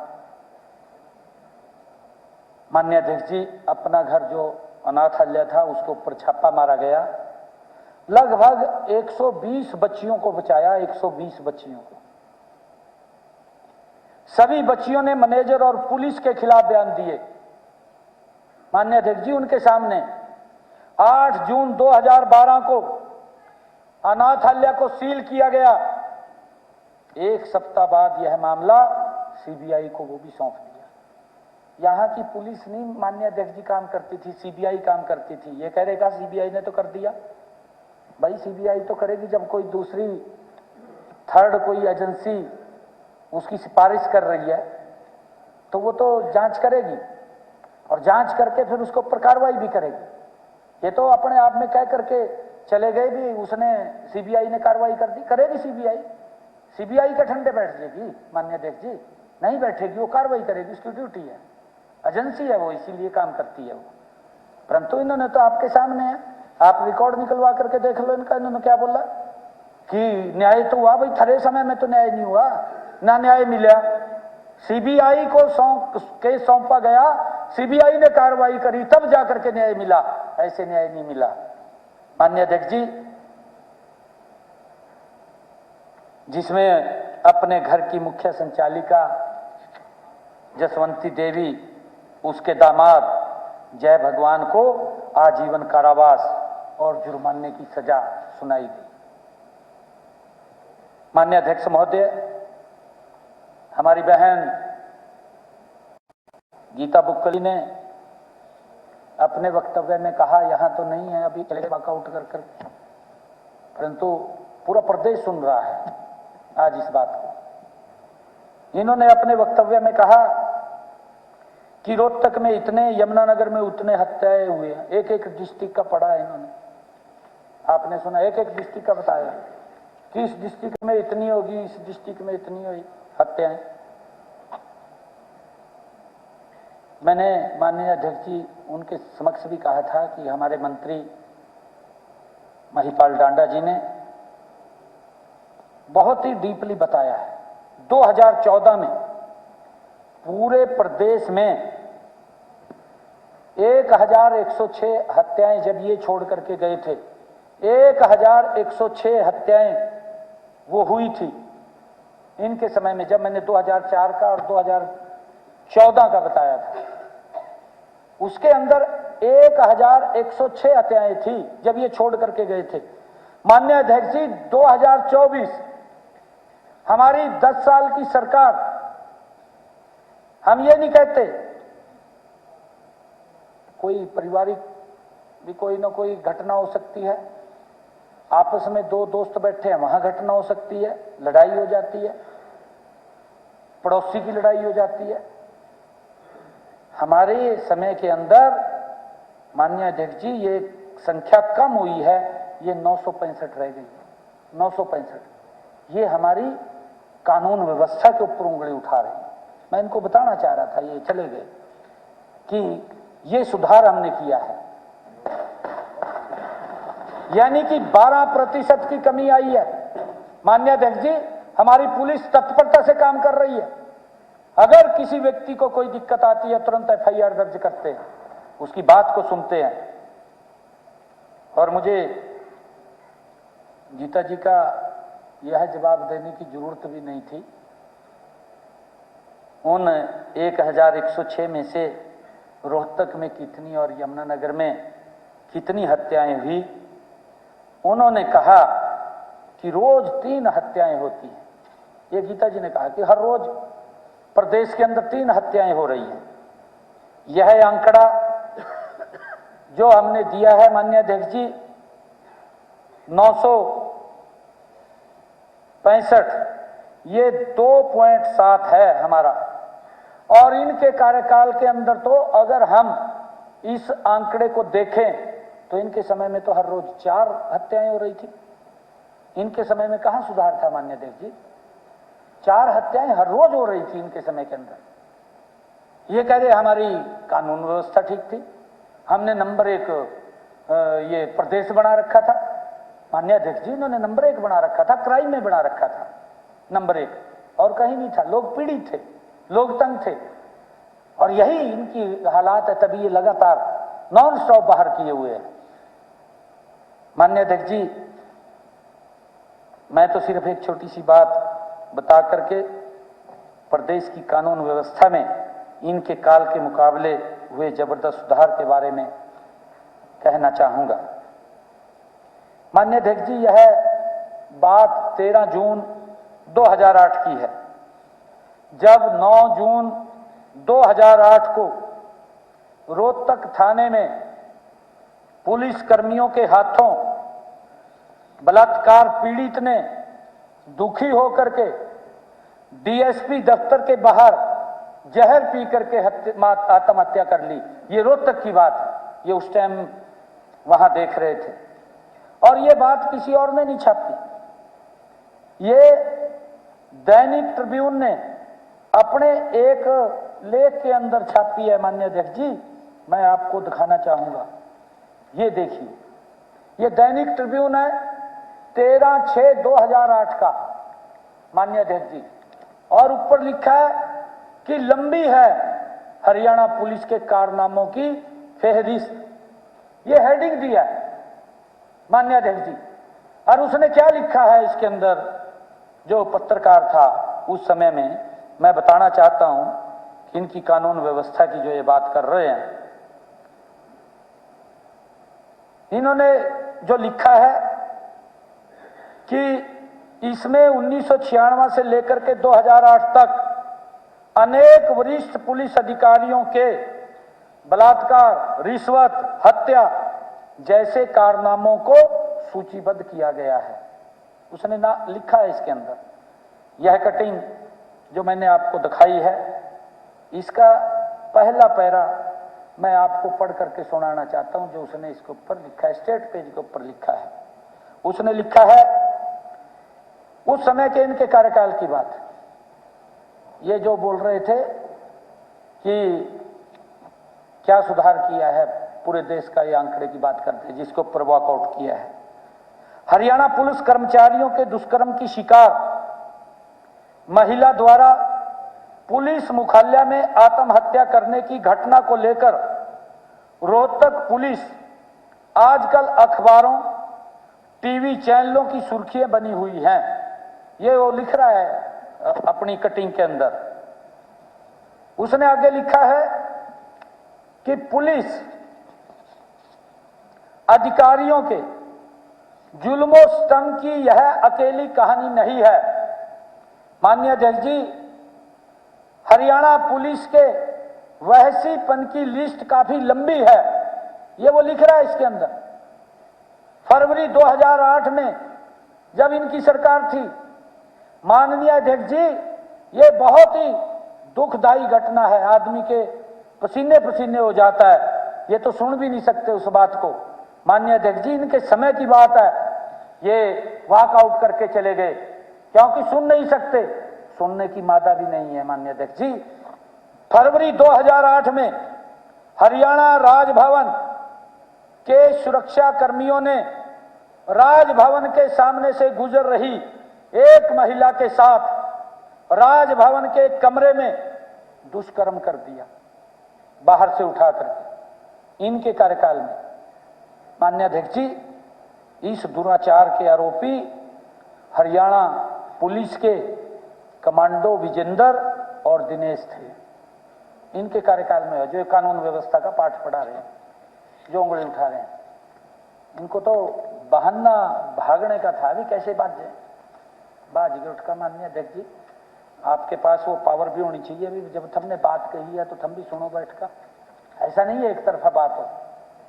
B: माननीय अध्यक्ष जी, अपना घर जो अनाथालय था, उसके ऊपर छापा मारा गया। लगभग 120 बच्चियों को बचाया, 120 बच्चियों को। सभी बच्चियों ने मैनेजर और पुलिस के खिलाफ बयान दिए। माननीय अध्यक्ष जी, उनके सामने 8 जून 2012 को अनाथालय को सील किया गया। एक सप्ताह बाद यह मामला सीबीआई को वो भी सौंप दिया। यहां की पुलिस नहीं माननीय अध्यक्ष जी काम करती थी, सीबीआई काम करती थी। ये कह रहेगा सीबीआई ने तो कर दिया। भाई सीबीआई तो करेगी जब कोई दूसरी थर्ड कोई एजेंसी उसकी सिफारिश कर रही है, तो वो तो जांच करेगी और जांच करके फिर उसके ऊपर कार्रवाई भी करेगी। ये तो अपने आप में कह करके चले गए भी उसने सीबीआई ने कार्रवाई कर दी। करेगी सीबीआई, सीबीआई के ठंडे बैठ जाएगी माननीय अध्यक्ष जी? नहीं बैठेगी, वो कार्रवाई करेगी, उसकी ड्यूटी है, एजेंसी है वो, इसीलिए काम करती है वो। परंतु इन्होंने तो आपके सामने है, आप रिकॉर्ड निकलवा करके देख लो इनका। इन्होंने क्या बोला कि न्याय तो हुआ। भाई थरे समय में तो न्याय नहीं हुआ, ना न्याय मिला। सीबीआई को केस सौंपा गया, सीबीआई ने कार्रवाई करी, तब जाकर के न्याय मिला। ऐसे न्याय नहीं मिला। माननीय अध्यक्ष जी, जिसमें अपने घर की मुख्य संचालिका जसवंती देवी, उसके दामाद जय भगवान को आजीवन कारावास और जुर्माने की सजा सुनाई गई। माननीय अध्यक्ष महोदय, हमारी बहन गीता बुक्कली ने अपने वक्तव्य में कहा, यहां तो नहीं है अभी चले वॉकआउट कर, परंतु पूरा प्रदेश सुन रहा है आज इस बात को। इन्होंने अपने वक्तव्य में कहा कि रोहतक में इतने, यमुनानगर में उतने हत्याएं हुए हैं। एक एक डिस्ट्रिक्ट का पढ़ा है इन्होंने, आपने सुना, एक एक डिस्ट्रिक्ट का बताया कि इस डिस्ट्रिक्ट में इतनी होगी, इस डिस्ट्रिक्ट में इतनी हुई हत्याएं। मैंने माननीय अध्यक्ष जी उनके समक्ष भी कहा था कि हमारे मंत्री महिपाल डांडा जी ने बहुत ही डीपली बताया है। 2014 में पूरे प्रदेश में 1106 हत्याएं जब ये छोड़ करके गए थे, 1106 हत्याएं वो हुई थी इनके समय में, जब मैंने 2004 का और 2014 का बताया था। उसके अंदर 1106 हत्याएं थी जब ये छोड़ करके गए थे। माननीय अध्यक्ष जी, 2024 हमारी 10 साल की सरकार, हम ये नहीं कहते कोई पारिवारिक भी कोई ना कोई घटना हो सकती है, आपस में दो दोस्त बैठे हैं वहां घटना हो सकती है, लड़ाई हो जाती है, पड़ोसी की लड़ाई हो जाती है। हमारे समय के अंदर माननीय अध्यक्ष जी ये संख्या कम हुई है, ये 965 रह गई है, 965। ये हमारी कानून व्यवस्था के ऊपर उंगली उठा रही है। मैं इनको बताना चाह रहा था, ये चले गए, कि ये सुधार हमने किया है। यानी कि 12% की कमी आई है। माननीय अध्यक्ष जी, हमारी पुलिस तत्परता से काम कर रही है। अगर किसी व्यक्ति को कोई दिक्कत आती है तुरंत एफआईआर दर्ज करते हैं, उसकी बात को सुनते हैं। और मुझे गीता जी का यह जवाब देने की जरूरत भी नहीं थी। उन 1106 में से रोहतक में कितनी और यमुनानगर में कितनी हत्याएं हुई, उन्होंने कहा कि रोज 3 हत्याएं होती हैं। ये गीता जी ने कहा कि हर रोज प्रदेश के अंदर 3 हत्याएं हो रही हैं। यह आंकड़ा जो हमने दिया है माननीय अध्यक्ष जी 965, ये 2.7 है हमारा। और इनके कार्यकाल के अंदर तो अगर हम इस आंकड़े को देखें तो इनके समय में तो हर रोज 4 हत्याएं हो रही थी। इनके समय में कहां सुधार था माननीय अध्यक्ष जी? 4 हत्याएं हर रोज हो रही थी इनके समय के अंदर। ये कह रहे हमारी कानून व्यवस्था ठीक थी, हमने नंबर 1 ये प्रदेश बना रखा था। माननीय अध्यक्ष जी, उन्होंने नंबर 1 बना रखा था, क्राइम में बना रखा था नंबर 1, और कहीं नहीं था। लोग पीड़ित थे, लोग तंग थे, और यही इनकी हालात है। तभी ये लगातार नॉन स्टॉप बाहर किए हुए हैं। माननीय अध्यक्ष जी, मैं तो सिर्फ एक छोटी सी बात बता करके प्रदेश की कानून व्यवस्था में इनके काल के मुकाबले हुए जबरदस्त सुधार के बारे में कहना चाहूंगा। माननीय अध्यक्ष जी, यह बात 13 जून 2008 की है, जब 9 जून 2008 को रोहतक थाने में पुलिस कर्मियों के हाथों बलात्कार पीड़ित ने दुखी होकर के डीएसपी दफ्तर के बाहर जहर पी करके आत्महत्या कर ली। ये रोहतक की बात है, ये उस टाइम वहां देख रहे थे और ये बात किसी और ने नहीं छापी। ये दैनिक ट्रिब्यून ने अपने एक लेख के अंदर छापी है। माननीय अध्यक्ष जी, मैं आपको दिखाना चाहूंगा, ये देखिए, ये दैनिक ट्रिब्यून है 13/6/2008 का। माननीय अध्यक्ष जी, और ऊपर लिखा है कि लंबी है हरियाणा पुलिस के कारनामों की फेहरिस्त, ये हेडिंग दिया है माननीय अध्यक्ष जी। और उसने क्या लिखा है इसके अंदर, जो पत्रकार था उस समय में, मैं बताना चाहता हूं कि इनकी कानून व्यवस्था की जो ये बात कर रहे हैं, इन्होंने जो लिखा है कि इसमें 1996 से लेकर के 2008 तक अनेक वरिष्ठ पुलिस अधिकारियों के बलात्कार, रिश्वत, हत्या जैसे कारनामों को सूचीबद्ध किया गया है। उसने ना लिखा है इसके अंदर। यह कटिंग जो मैंने आपको दिखाई है, इसका पहला पैरा मैं आपको पढ़ करके सुनाना चाहता हूं, जो उसने इसके ऊपर लिखा है, स्टेट पेज के ऊपर लिखा है। उसने लिखा है उस समय के इनके कार्यकाल की बात, ये जो बोल रहे थे कि क्या सुधार किया है पूरे देश का, ये आंकड़े की बात करते हैं जिसको ऊपर वॉकआउट किया है। हरियाणा पुलिस कर्मचारियों के दुष्कर्म की शिकार महिला द्वारा पुलिस मुख्यालय में आत्महत्या करने की घटना को लेकर रोहतक पुलिस आजकल अखबारों, टीवी चैनलों की सुर्खियां बनी हुई हैं। ये वो लिख रहा है अपनी कटिंग के अंदर। उसने आगे लिखा है कि पुलिस अधिकारियों के जुल्मो सितम की यह अकेली कहानी नहीं है। माननीय अध्यक्ष जी, हरियाणा पुलिस के वहसीपन की लिस्ट काफी लंबी है, ये वो लिख रहा है इसके अंदर। फरवरी 2008 में जब इनकी सरकार थी, माननीय अध्यक्ष जी, ये बहुत ही दुखदायी घटना है, आदमी के पसीने पसीने हो जाता है, ये तो सुन भी नहीं सकते उस बात को। माननीय अध्यक्ष जी, इनके समय की बात है, ये वॉकआउट करके चले गए क्योंकि सुन नहीं सकते, सुनने की मादा भी नहीं है। माननीय अध्यक्ष जी, फरवरी 2008 में हरियाणा राजभवन के सुरक्षा कर्मियों ने राजभवन के सामने से गुजर रही एक महिला के साथ राजभवन के कमरे में दुष्कर्म कर दिया, बाहर से उठा करके, इनके कार्यकाल में। माननीय अध्यक्ष जी, इस दुराचार के आरोपी हरियाणा पुलिस के कमांडो विजेंदर और दिनेश थे। इनके कार्यकाल में जो कानून व्यवस्था का पाठ पढ़ा रहे हैं, जो उंगली उठा रहे हैं, इनको तो बहाना भागने का था, अभी कैसे बाज गए उठकर। माननीय अध्यक्ष जी, आपके पास वो पावर भी होनी चाहिए, अभी जब हमने बात कही है तो तुम भी सुनो बैठकर, ऐसा नहीं है एक तरफा बात हो।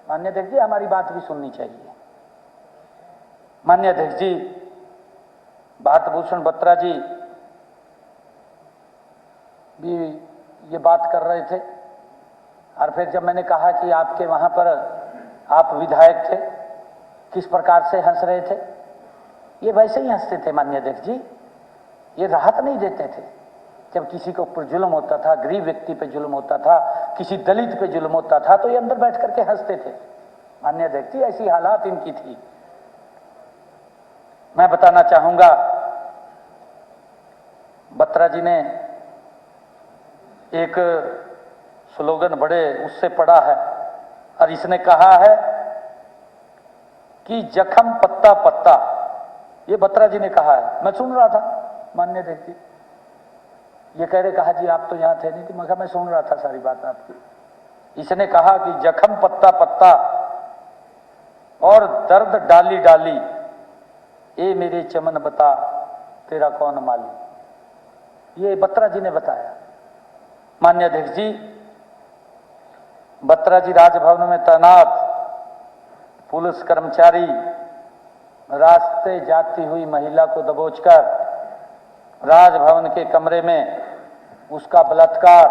B: माननीय अध्यक्ष जी, हमारी बात भी सुननी चाहिए। माननीय अध्यक्ष जी, भारत भूषण बत्रा जी भी ये बात कर रहे थे, और फिर जब मैंने कहा कि आपके वहां पर आप विधायक थे, किस प्रकार से हंस रहे थे, ये वैसे ही हंसते थे। माननीय अध्यक्ष जी, ये राहत नहीं देते थे जब किसी के ऊपर जुल्म होता था, गरीब व्यक्ति पे जुल्म होता था, किसी दलित पे जुल्म होता था, तो ये अंदर बैठ करके हंसते थे। माननीय अध्यक्ष जी, ऐसी हालात इनकी थी। मैं बताना चाहूंगा, बत्रा जी ने एक स्लोगन बड़े उससे पढ़ा है, और इसने कहा है कि जख्म पत्ता पत्ता, ये बत्रा जी ने कहा है। मैं सुन रहा था माननीय अध्यक्ष जी, ये कह रहे, कहा जी आप तो यहां थे नहीं थी। मैं सुन रहा था सारी बात आपकी। इसने कहा कि जख्म पत्ता पत्ता और दर्द डाली डाली, ए मेरे चमन बता तेरा कौन माली। ये बत्रा जी ने बताया। माननीय अध्यक्ष जी, बत्रा जी राजभवन में तैनात पुलिस कर्मचारी रास्ते जाती हुई महिला को दबोचकर राजभवन के कमरे में उसका बलात्कार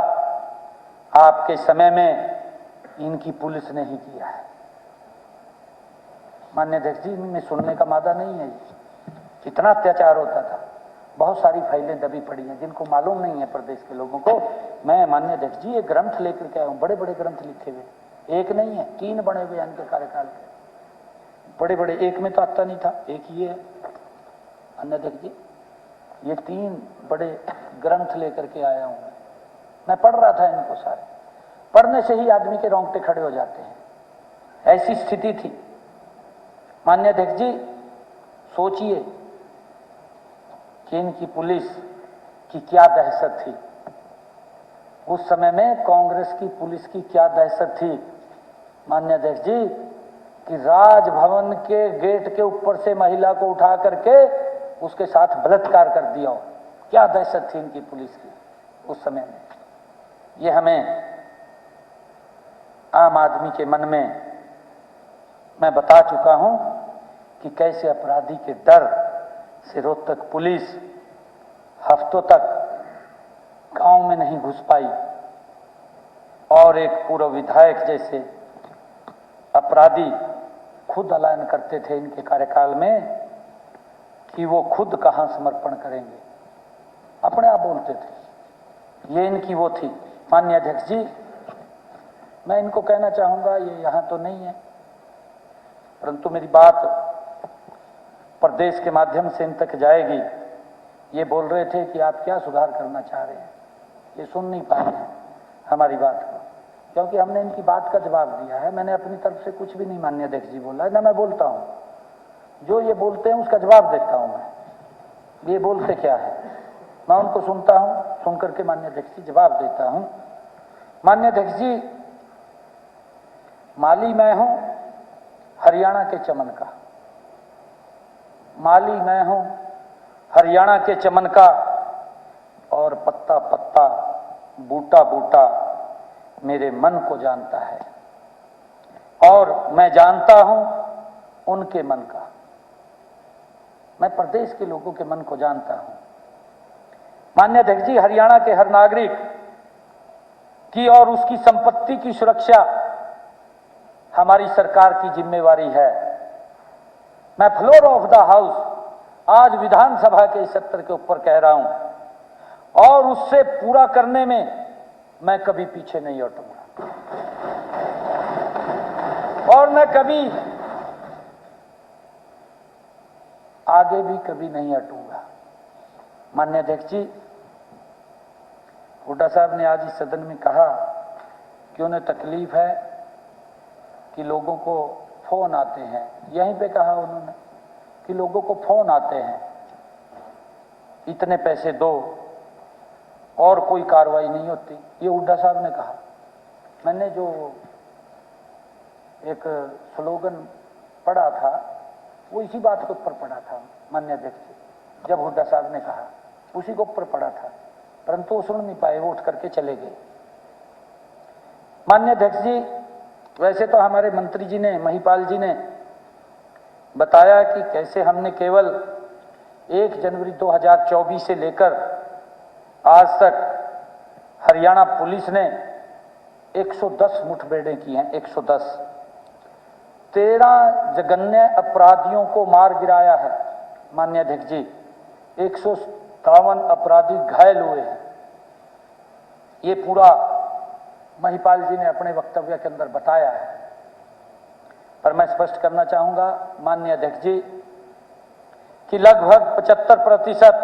B: आपके समय में इनकी पुलिस ने ही किया है। माननीय अध्यक्ष जी, इनमें सुनने का मादा नहीं है। कितना अत्याचार होता था। बहुत सारी फाइलें दबी पड़ी हैं जिनको मालूम नहीं है प्रदेश के लोगों को। मैं माननीय अध्यक्ष जी, ये ग्रंथ लेकर के आया हूं, बड़े बड़े ग्रंथ लिखे हुए, एक नहीं है 3 बने हुए इनके कार्यकाल के, बड़े बड़े। एक में तो आता नहीं था, एक ये है माननीय अध्यक्ष जी, ये 3 बड़े ग्रंथ लेकर के आया हूं। मैं पढ़ रहा था इनको सारे, पढ़ने से ही आदमी के रोंगटे खड़े हो जाते हैं, ऐसी स्थिति थी। माननीय अध्यक्ष जी, सोचिए कि इनकी पुलिस की क्या दहशत थी उस समय में, कांग्रेस की पुलिस की क्या दहशत थी माननीय अध्यक्ष जी, कि राजभवन के गेट के ऊपर से महिला को उठा करके उसके साथ बलात्कार कर दिया हो। क्या दहशत थी इनकी पुलिस की उस समय में। ये हमें आम आदमी के मन में मैं बता चुका हूं कि कैसे अपराधी के डर से रोहतक पुलिस हफ्तों तक गांव में नहीं घुस पाई, और एक पूर्व विधायक जैसे अपराधी खुद ऐलान करते थे इनके कार्यकाल में कि वो खुद कहां समर्पण करेंगे, अपने आप बोलते थे। ये इनकी वो थी। माननीय अध्यक्ष जी, मैं इनको कहना चाहूंगा, ये यहां तो नहीं है, परंतु मेरी बात प्रदेश के माध्यम से इन तक जाएगी। ये बोल रहे थे कि आप क्या सुधार करना चाह रहे हैं, ये सुन नहीं पाए हैं हमारी बात को, क्योंकि हमने इनकी बात का जवाब दिया है। मैंने अपनी तरफ से कुछ भी नहीं माननीय अध्यक्ष जी बोला है, ना मैं बोलता हूं। जो ये बोलते हैं उसका जवाब देता हूं मैं। ये बोलते क्या है, मैं उनको सुनता हूं, सुन करके माननीय अध्यक्ष जी जवाब देता हूं। माननीय अध्यक्ष जी, माली मैं हूं हरियाणा के चमन का, माली मैं हूं हरियाणा के चमन का, और पत्ता पत्ता बूटा बूटा मेरे मन को जानता है, और मैं जानता हूं उनके मन का। मैं प्रदेश के लोगों के मन को जानता हूं। माननीय अध्यक्ष जी, हरियाणा के हर नागरिक की और उसकी संपत्ति की सुरक्षा हमारी सरकार की जिम्मेवारी है। मैं फ्लोर ऑफ द हाउस आज विधानसभा के इस सत्र के ऊपर कह रहा हूं, और उससे पूरा करने में मैं कभी पीछे नहीं हटूंगा, और मैं कभी आगे भी कभी नहीं हटूंगा। माननीय अध्यक्ष जी, हुड्डा साहब ने आज इस सदन में कहा कि उन्हें तकलीफ है कि लोगों को फोन आते हैं। यहीं पे कहा उन्होंने कि लोगों को फोन आते हैं, इतने पैसे दो और कोई कार्रवाई नहीं होती। ये हुड्डा साहब ने कहा। मैंने जो एक स्लोगन पढ़ा था वो इसी बात के ऊपर पढ़ा था माननीय अध्यक्ष जी, जब हुड्डा साहब ने कहा उसी के ऊपर पढ़ा था, परंतु वो सुन नहीं पाए, वो उठ करके चले गए। माननीय अध्यक्ष जी, वैसे तो हमारे मंत्री जी ने, महिपाल जी ने बताया कि कैसे हमने केवल 1 जनवरी 2024 से लेकर आज तक हरियाणा पुलिस ने 110 मुठभेड़ें की हैं, 110। 13 जघन्य अपराधियों को मार गिराया है माननीय अध्यक्ष जी। 157 अपराधी घायल हुए हैं। ये पूरा महिपाल जी ने अपने वक्तव्य के अंदर बताया है। पर मैं स्पष्ट करना चाहूंगा माननीय अध्यक्ष जी कि लगभग 75%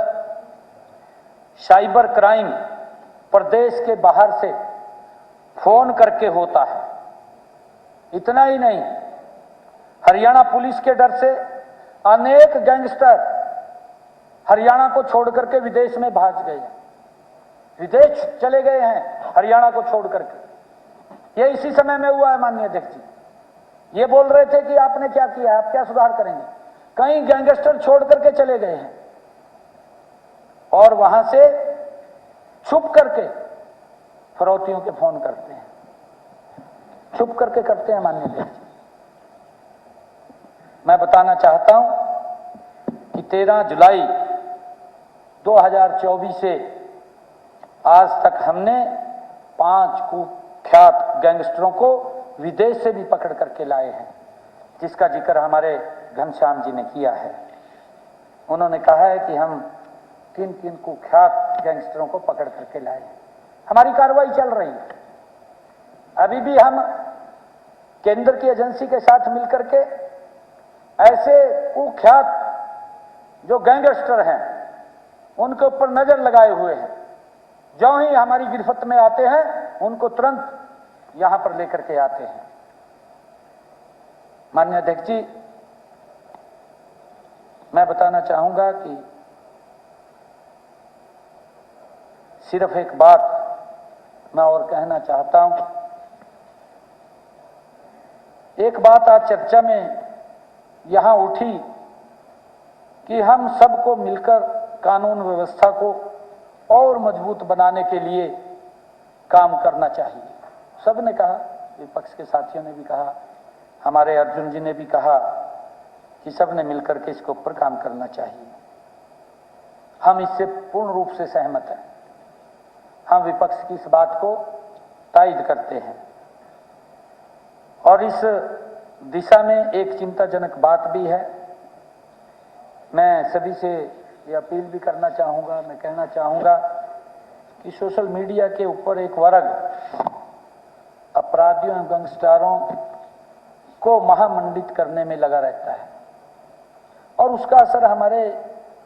B: साइबर क्राइम प्रदेश के बाहर से फोन करके होता है। इतना ही नहीं, हरियाणा पुलिस के डर से अनेक गैंगस्टर हरियाणा को छोड़ करके विदेश में भाग गए हैं, विदेश चले गए हैं हरियाणा को छोड़ करके। ये इसी समय में हुआ है माननीय अध्यक्ष जी। ये बोल रहे थे कि आपने क्या किया, आप क्या सुधार करेंगे। कई गैंगस्टर छोड़ करके चले गए हैं और वहां से छुप करके फिरौतियों के फोन करते हैं, छुप करके करते हैं माननीय अध्यक्ष जी। मैं बताना चाहता हूं कि 13 जुलाई 2024 से आज तक हमने 5 कुख्यात गैंगस्टरों को विदेश से भी पकड़ करके लाए हैं, जिसका जिक्र हमारे घनश्याम जी ने किया है। उन्होंने कहा है कि हम किन किन कुख्यात गैंगस्टरों को पकड़ करके लाए हैं। हमारी कार्रवाई चल रही है। अभी भी हम केंद्र की एजेंसी के साथ मिलकर के ऐसे कुख्यात जो गैंगस्टर हैं उनके ऊपर नजर लगाए हुए हैं। जो ही हमारी गिरफ्त में आते हैं उनको तुरंत यहां पर लेकर के आते हैं। माननीय अध्यक्ष जी, मैं बताना चाहूंगा कि सिर्फ एक बात मैं और कहना चाहता हूं। एक बात आज चर्चा में यहां उठी कि हम सबको मिलकर कानून व्यवस्था को और मजबूत बनाने के लिए काम करना चाहिए। सबने कहा, विपक्ष के साथियों ने भी कहा, हमारे अर्जुन जी ने भी कहा कि सबने मिलकर के इसके ऊपर काम करना चाहिए। हम इससे पूर्ण रूप से सहमत हैं। हम विपक्ष की इस बात को तायद करते हैं और इस दिशा में एक चिंताजनक बात भी है। मैं सभी से ये अपील भी करना चाहूंगा, मैं कहना चाहूंगा कि सोशल मीडिया के ऊपर एक वर्ग अपराधियों एवं गैंगस्टरों को महामंडित करने में लगा रहता है और उसका असर हमारे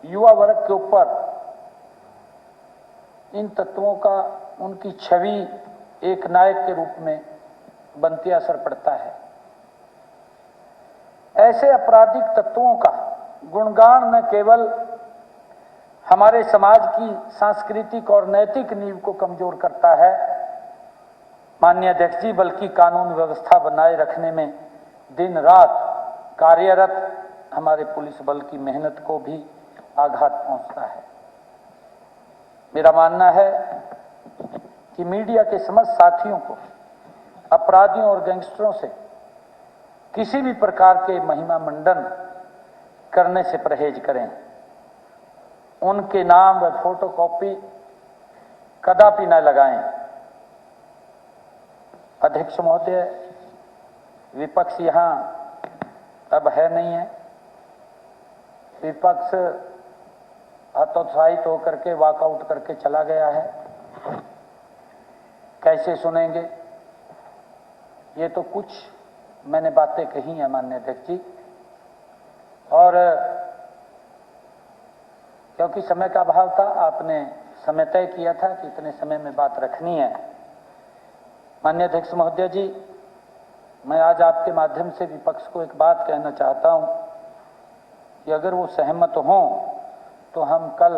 B: युवा वर्ग के ऊपर, इन तत्वों का उनकी छवि एक नायक के रूप में बनती असर पड़ता है। ऐसे आपराधिक तत्वों का गुणगान न केवल हमारे समाज की सांस्कृतिक और नैतिक नींव को कमजोर करता है माननीय अध्यक्ष जी, बल्कि कानून व्यवस्था बनाए रखने में दिन रात कार्यरत हमारे पुलिस बल की मेहनत को भी आघात पहुंचता है। मेरा मानना है कि मीडिया के समस्त साथियों को अपराधियों और गैंगस्टरों से किसी भी प्रकार के महिमा मंडन करने से परहेज करें। उनके नाम व फोटोकॉपी कदापि न लगाएं। अध्यक्ष महोदय, विपक्ष यहां अब है नहीं है। विपक्ष हतोत्साहित होकर के वॉकआउट करके चला गया है। कैसे सुनेंगे? ये तो कुछ मैंने बातें कही हैं माननीय अध्यक्ष जी, और क्योंकि समय का अभाव था, आपने समय तय किया था कि इतने समय में बात रखनी है। माननीय अध्यक्ष महोदय जी, मैं आज आपके माध्यम से विपक्ष को एक बात कहना चाहता हूं कि अगर वो सहमत हों तो हम कल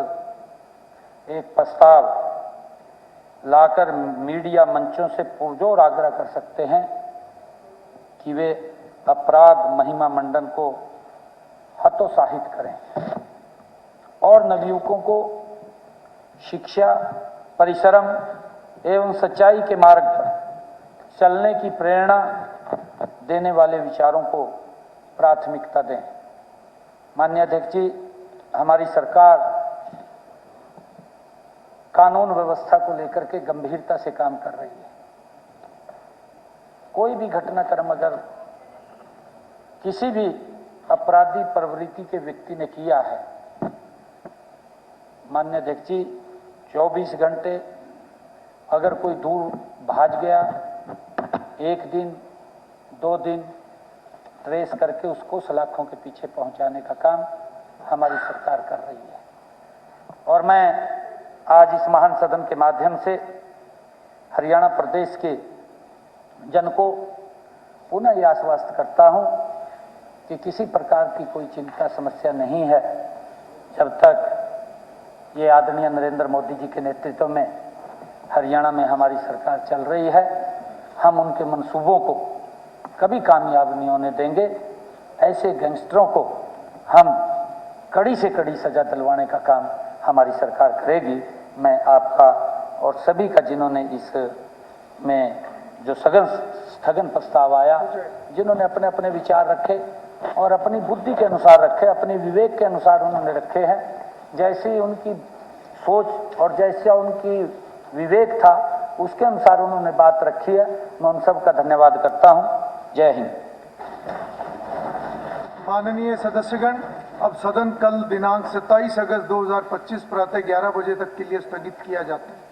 B: एक प्रस्ताव लाकर मीडिया मंचों से पुरजोर आग्रह कर सकते हैं कि वे अपराध महिमा मंडन को हतोत्साहित करें और नवयुवकों को शिक्षा, परिश्रम एवं सच्चाई के मार्ग पर चलने की प्रेरणा देने वाले विचारों को प्राथमिकता दें। माननीय अध्यक्ष जी, हमारी सरकार कानून व्यवस्था को लेकर के गंभीरता से काम कर रही है। कोई भी घटनाक्रम अगर किसी भी अपराधी प्रवृत्ति के व्यक्ति ने किया है, माननीय अध्यक्ष जी, 24 घंटे अगर कोई दूर भाग गया, 1 दिन 2 दिन ट्रेस करके उसको सलाखों के पीछे पहुंचाने का काम हमारी सरकार कर रही है। और मैं आज इस महान सदन के माध्यम से हरियाणा प्रदेश के जन को पुनः ये आश्वस्त करता हूं कि किसी प्रकार की कोई चिंता समस्या नहीं है। जब तक ये आदरणीय नरेंद्र मोदी जी के नेतृत्व में हरियाणा में हमारी सरकार चल रही है, हम उनके मंसूबों को कभी कामयाब नहीं होने देंगे। ऐसे गैंगस्टरों को हम कड़ी से कड़ी सजा दिलवाने का काम हमारी सरकार करेगी। मैं आपका और सभी का, जिन्होंने इस में जो स्थगन प्रस्ताव आया, जिन्होंने अपने अपने विचार रखे और अपनी बुद्धि के अनुसार रखे, अपने विवेक के अनुसार उन्होंने रखे हैं, जैसी उनकी सोच और जैसा उनकी विवेक था उसके अनुसार उन्होंने बात रखी है। मैं उन सब का धन्यवाद करता हूं। जय हिंद।
F: माननीय सदस्यगण, अब सदन कल दिनांक 27 अगस्त 2025 प्रातः 11 बजे तक के लिए स्थगित किया जाता है।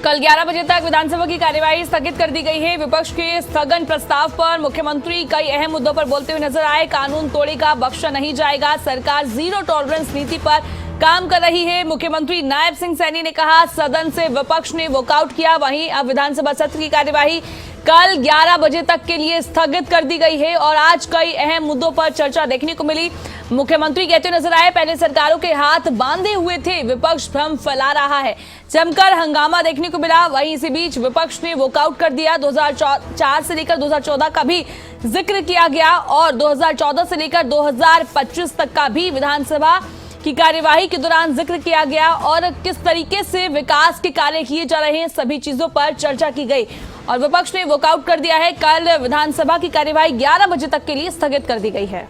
A: कल 11 बजे तक विधानसभा की कार्यवाही स्थगित कर दी गई है। विपक्ष के स्थगन प्रस्ताव पर मुख्यमंत्री कई अहम मुद्दों पर बोलते हुए नजर आए। कानून तोड़ेगा बख्शा नहीं जाएगा, सरकार जीरो टॉलरेंस नीति पर काम कर रही है। मुख्यमंत्री नायब सिंह सैनी ने कहा सदन से विपक्ष ने वॉकआउट किया। वहीं अब विधानसभा सत्र की कार्यवाही कल 11 बजे तक के लिए स्थगित कर दी गई है और आज कई अहम मुद्दों पर चर्चा देखने को मिली। मुख्यमंत्री कहते नजर आए, पहले सरकारों के हाथ बांधे हुए थे, विपक्ष भ्रम फैला रहा है। जमकर हंगामा देखने को मिला। वहीं इसी बीच विपक्ष ने वॉकआउट कर दिया। 2004 से लेकर 2014 का भी जिक्र किया गया और 2014 से लेकर 2025 तक का भी विधानसभा की कार्यवाही के दौरान जिक्र किया गया और किस तरीके से विकास के कार्य किए जा रहे हैं, सभी चीजों पर चर्चा की गई और विपक्ष ने वॉकआउट कर दिया है। कल विधानसभा की कार्यवाही 11 बजे तक के लिए स्थगित कर दी गई है।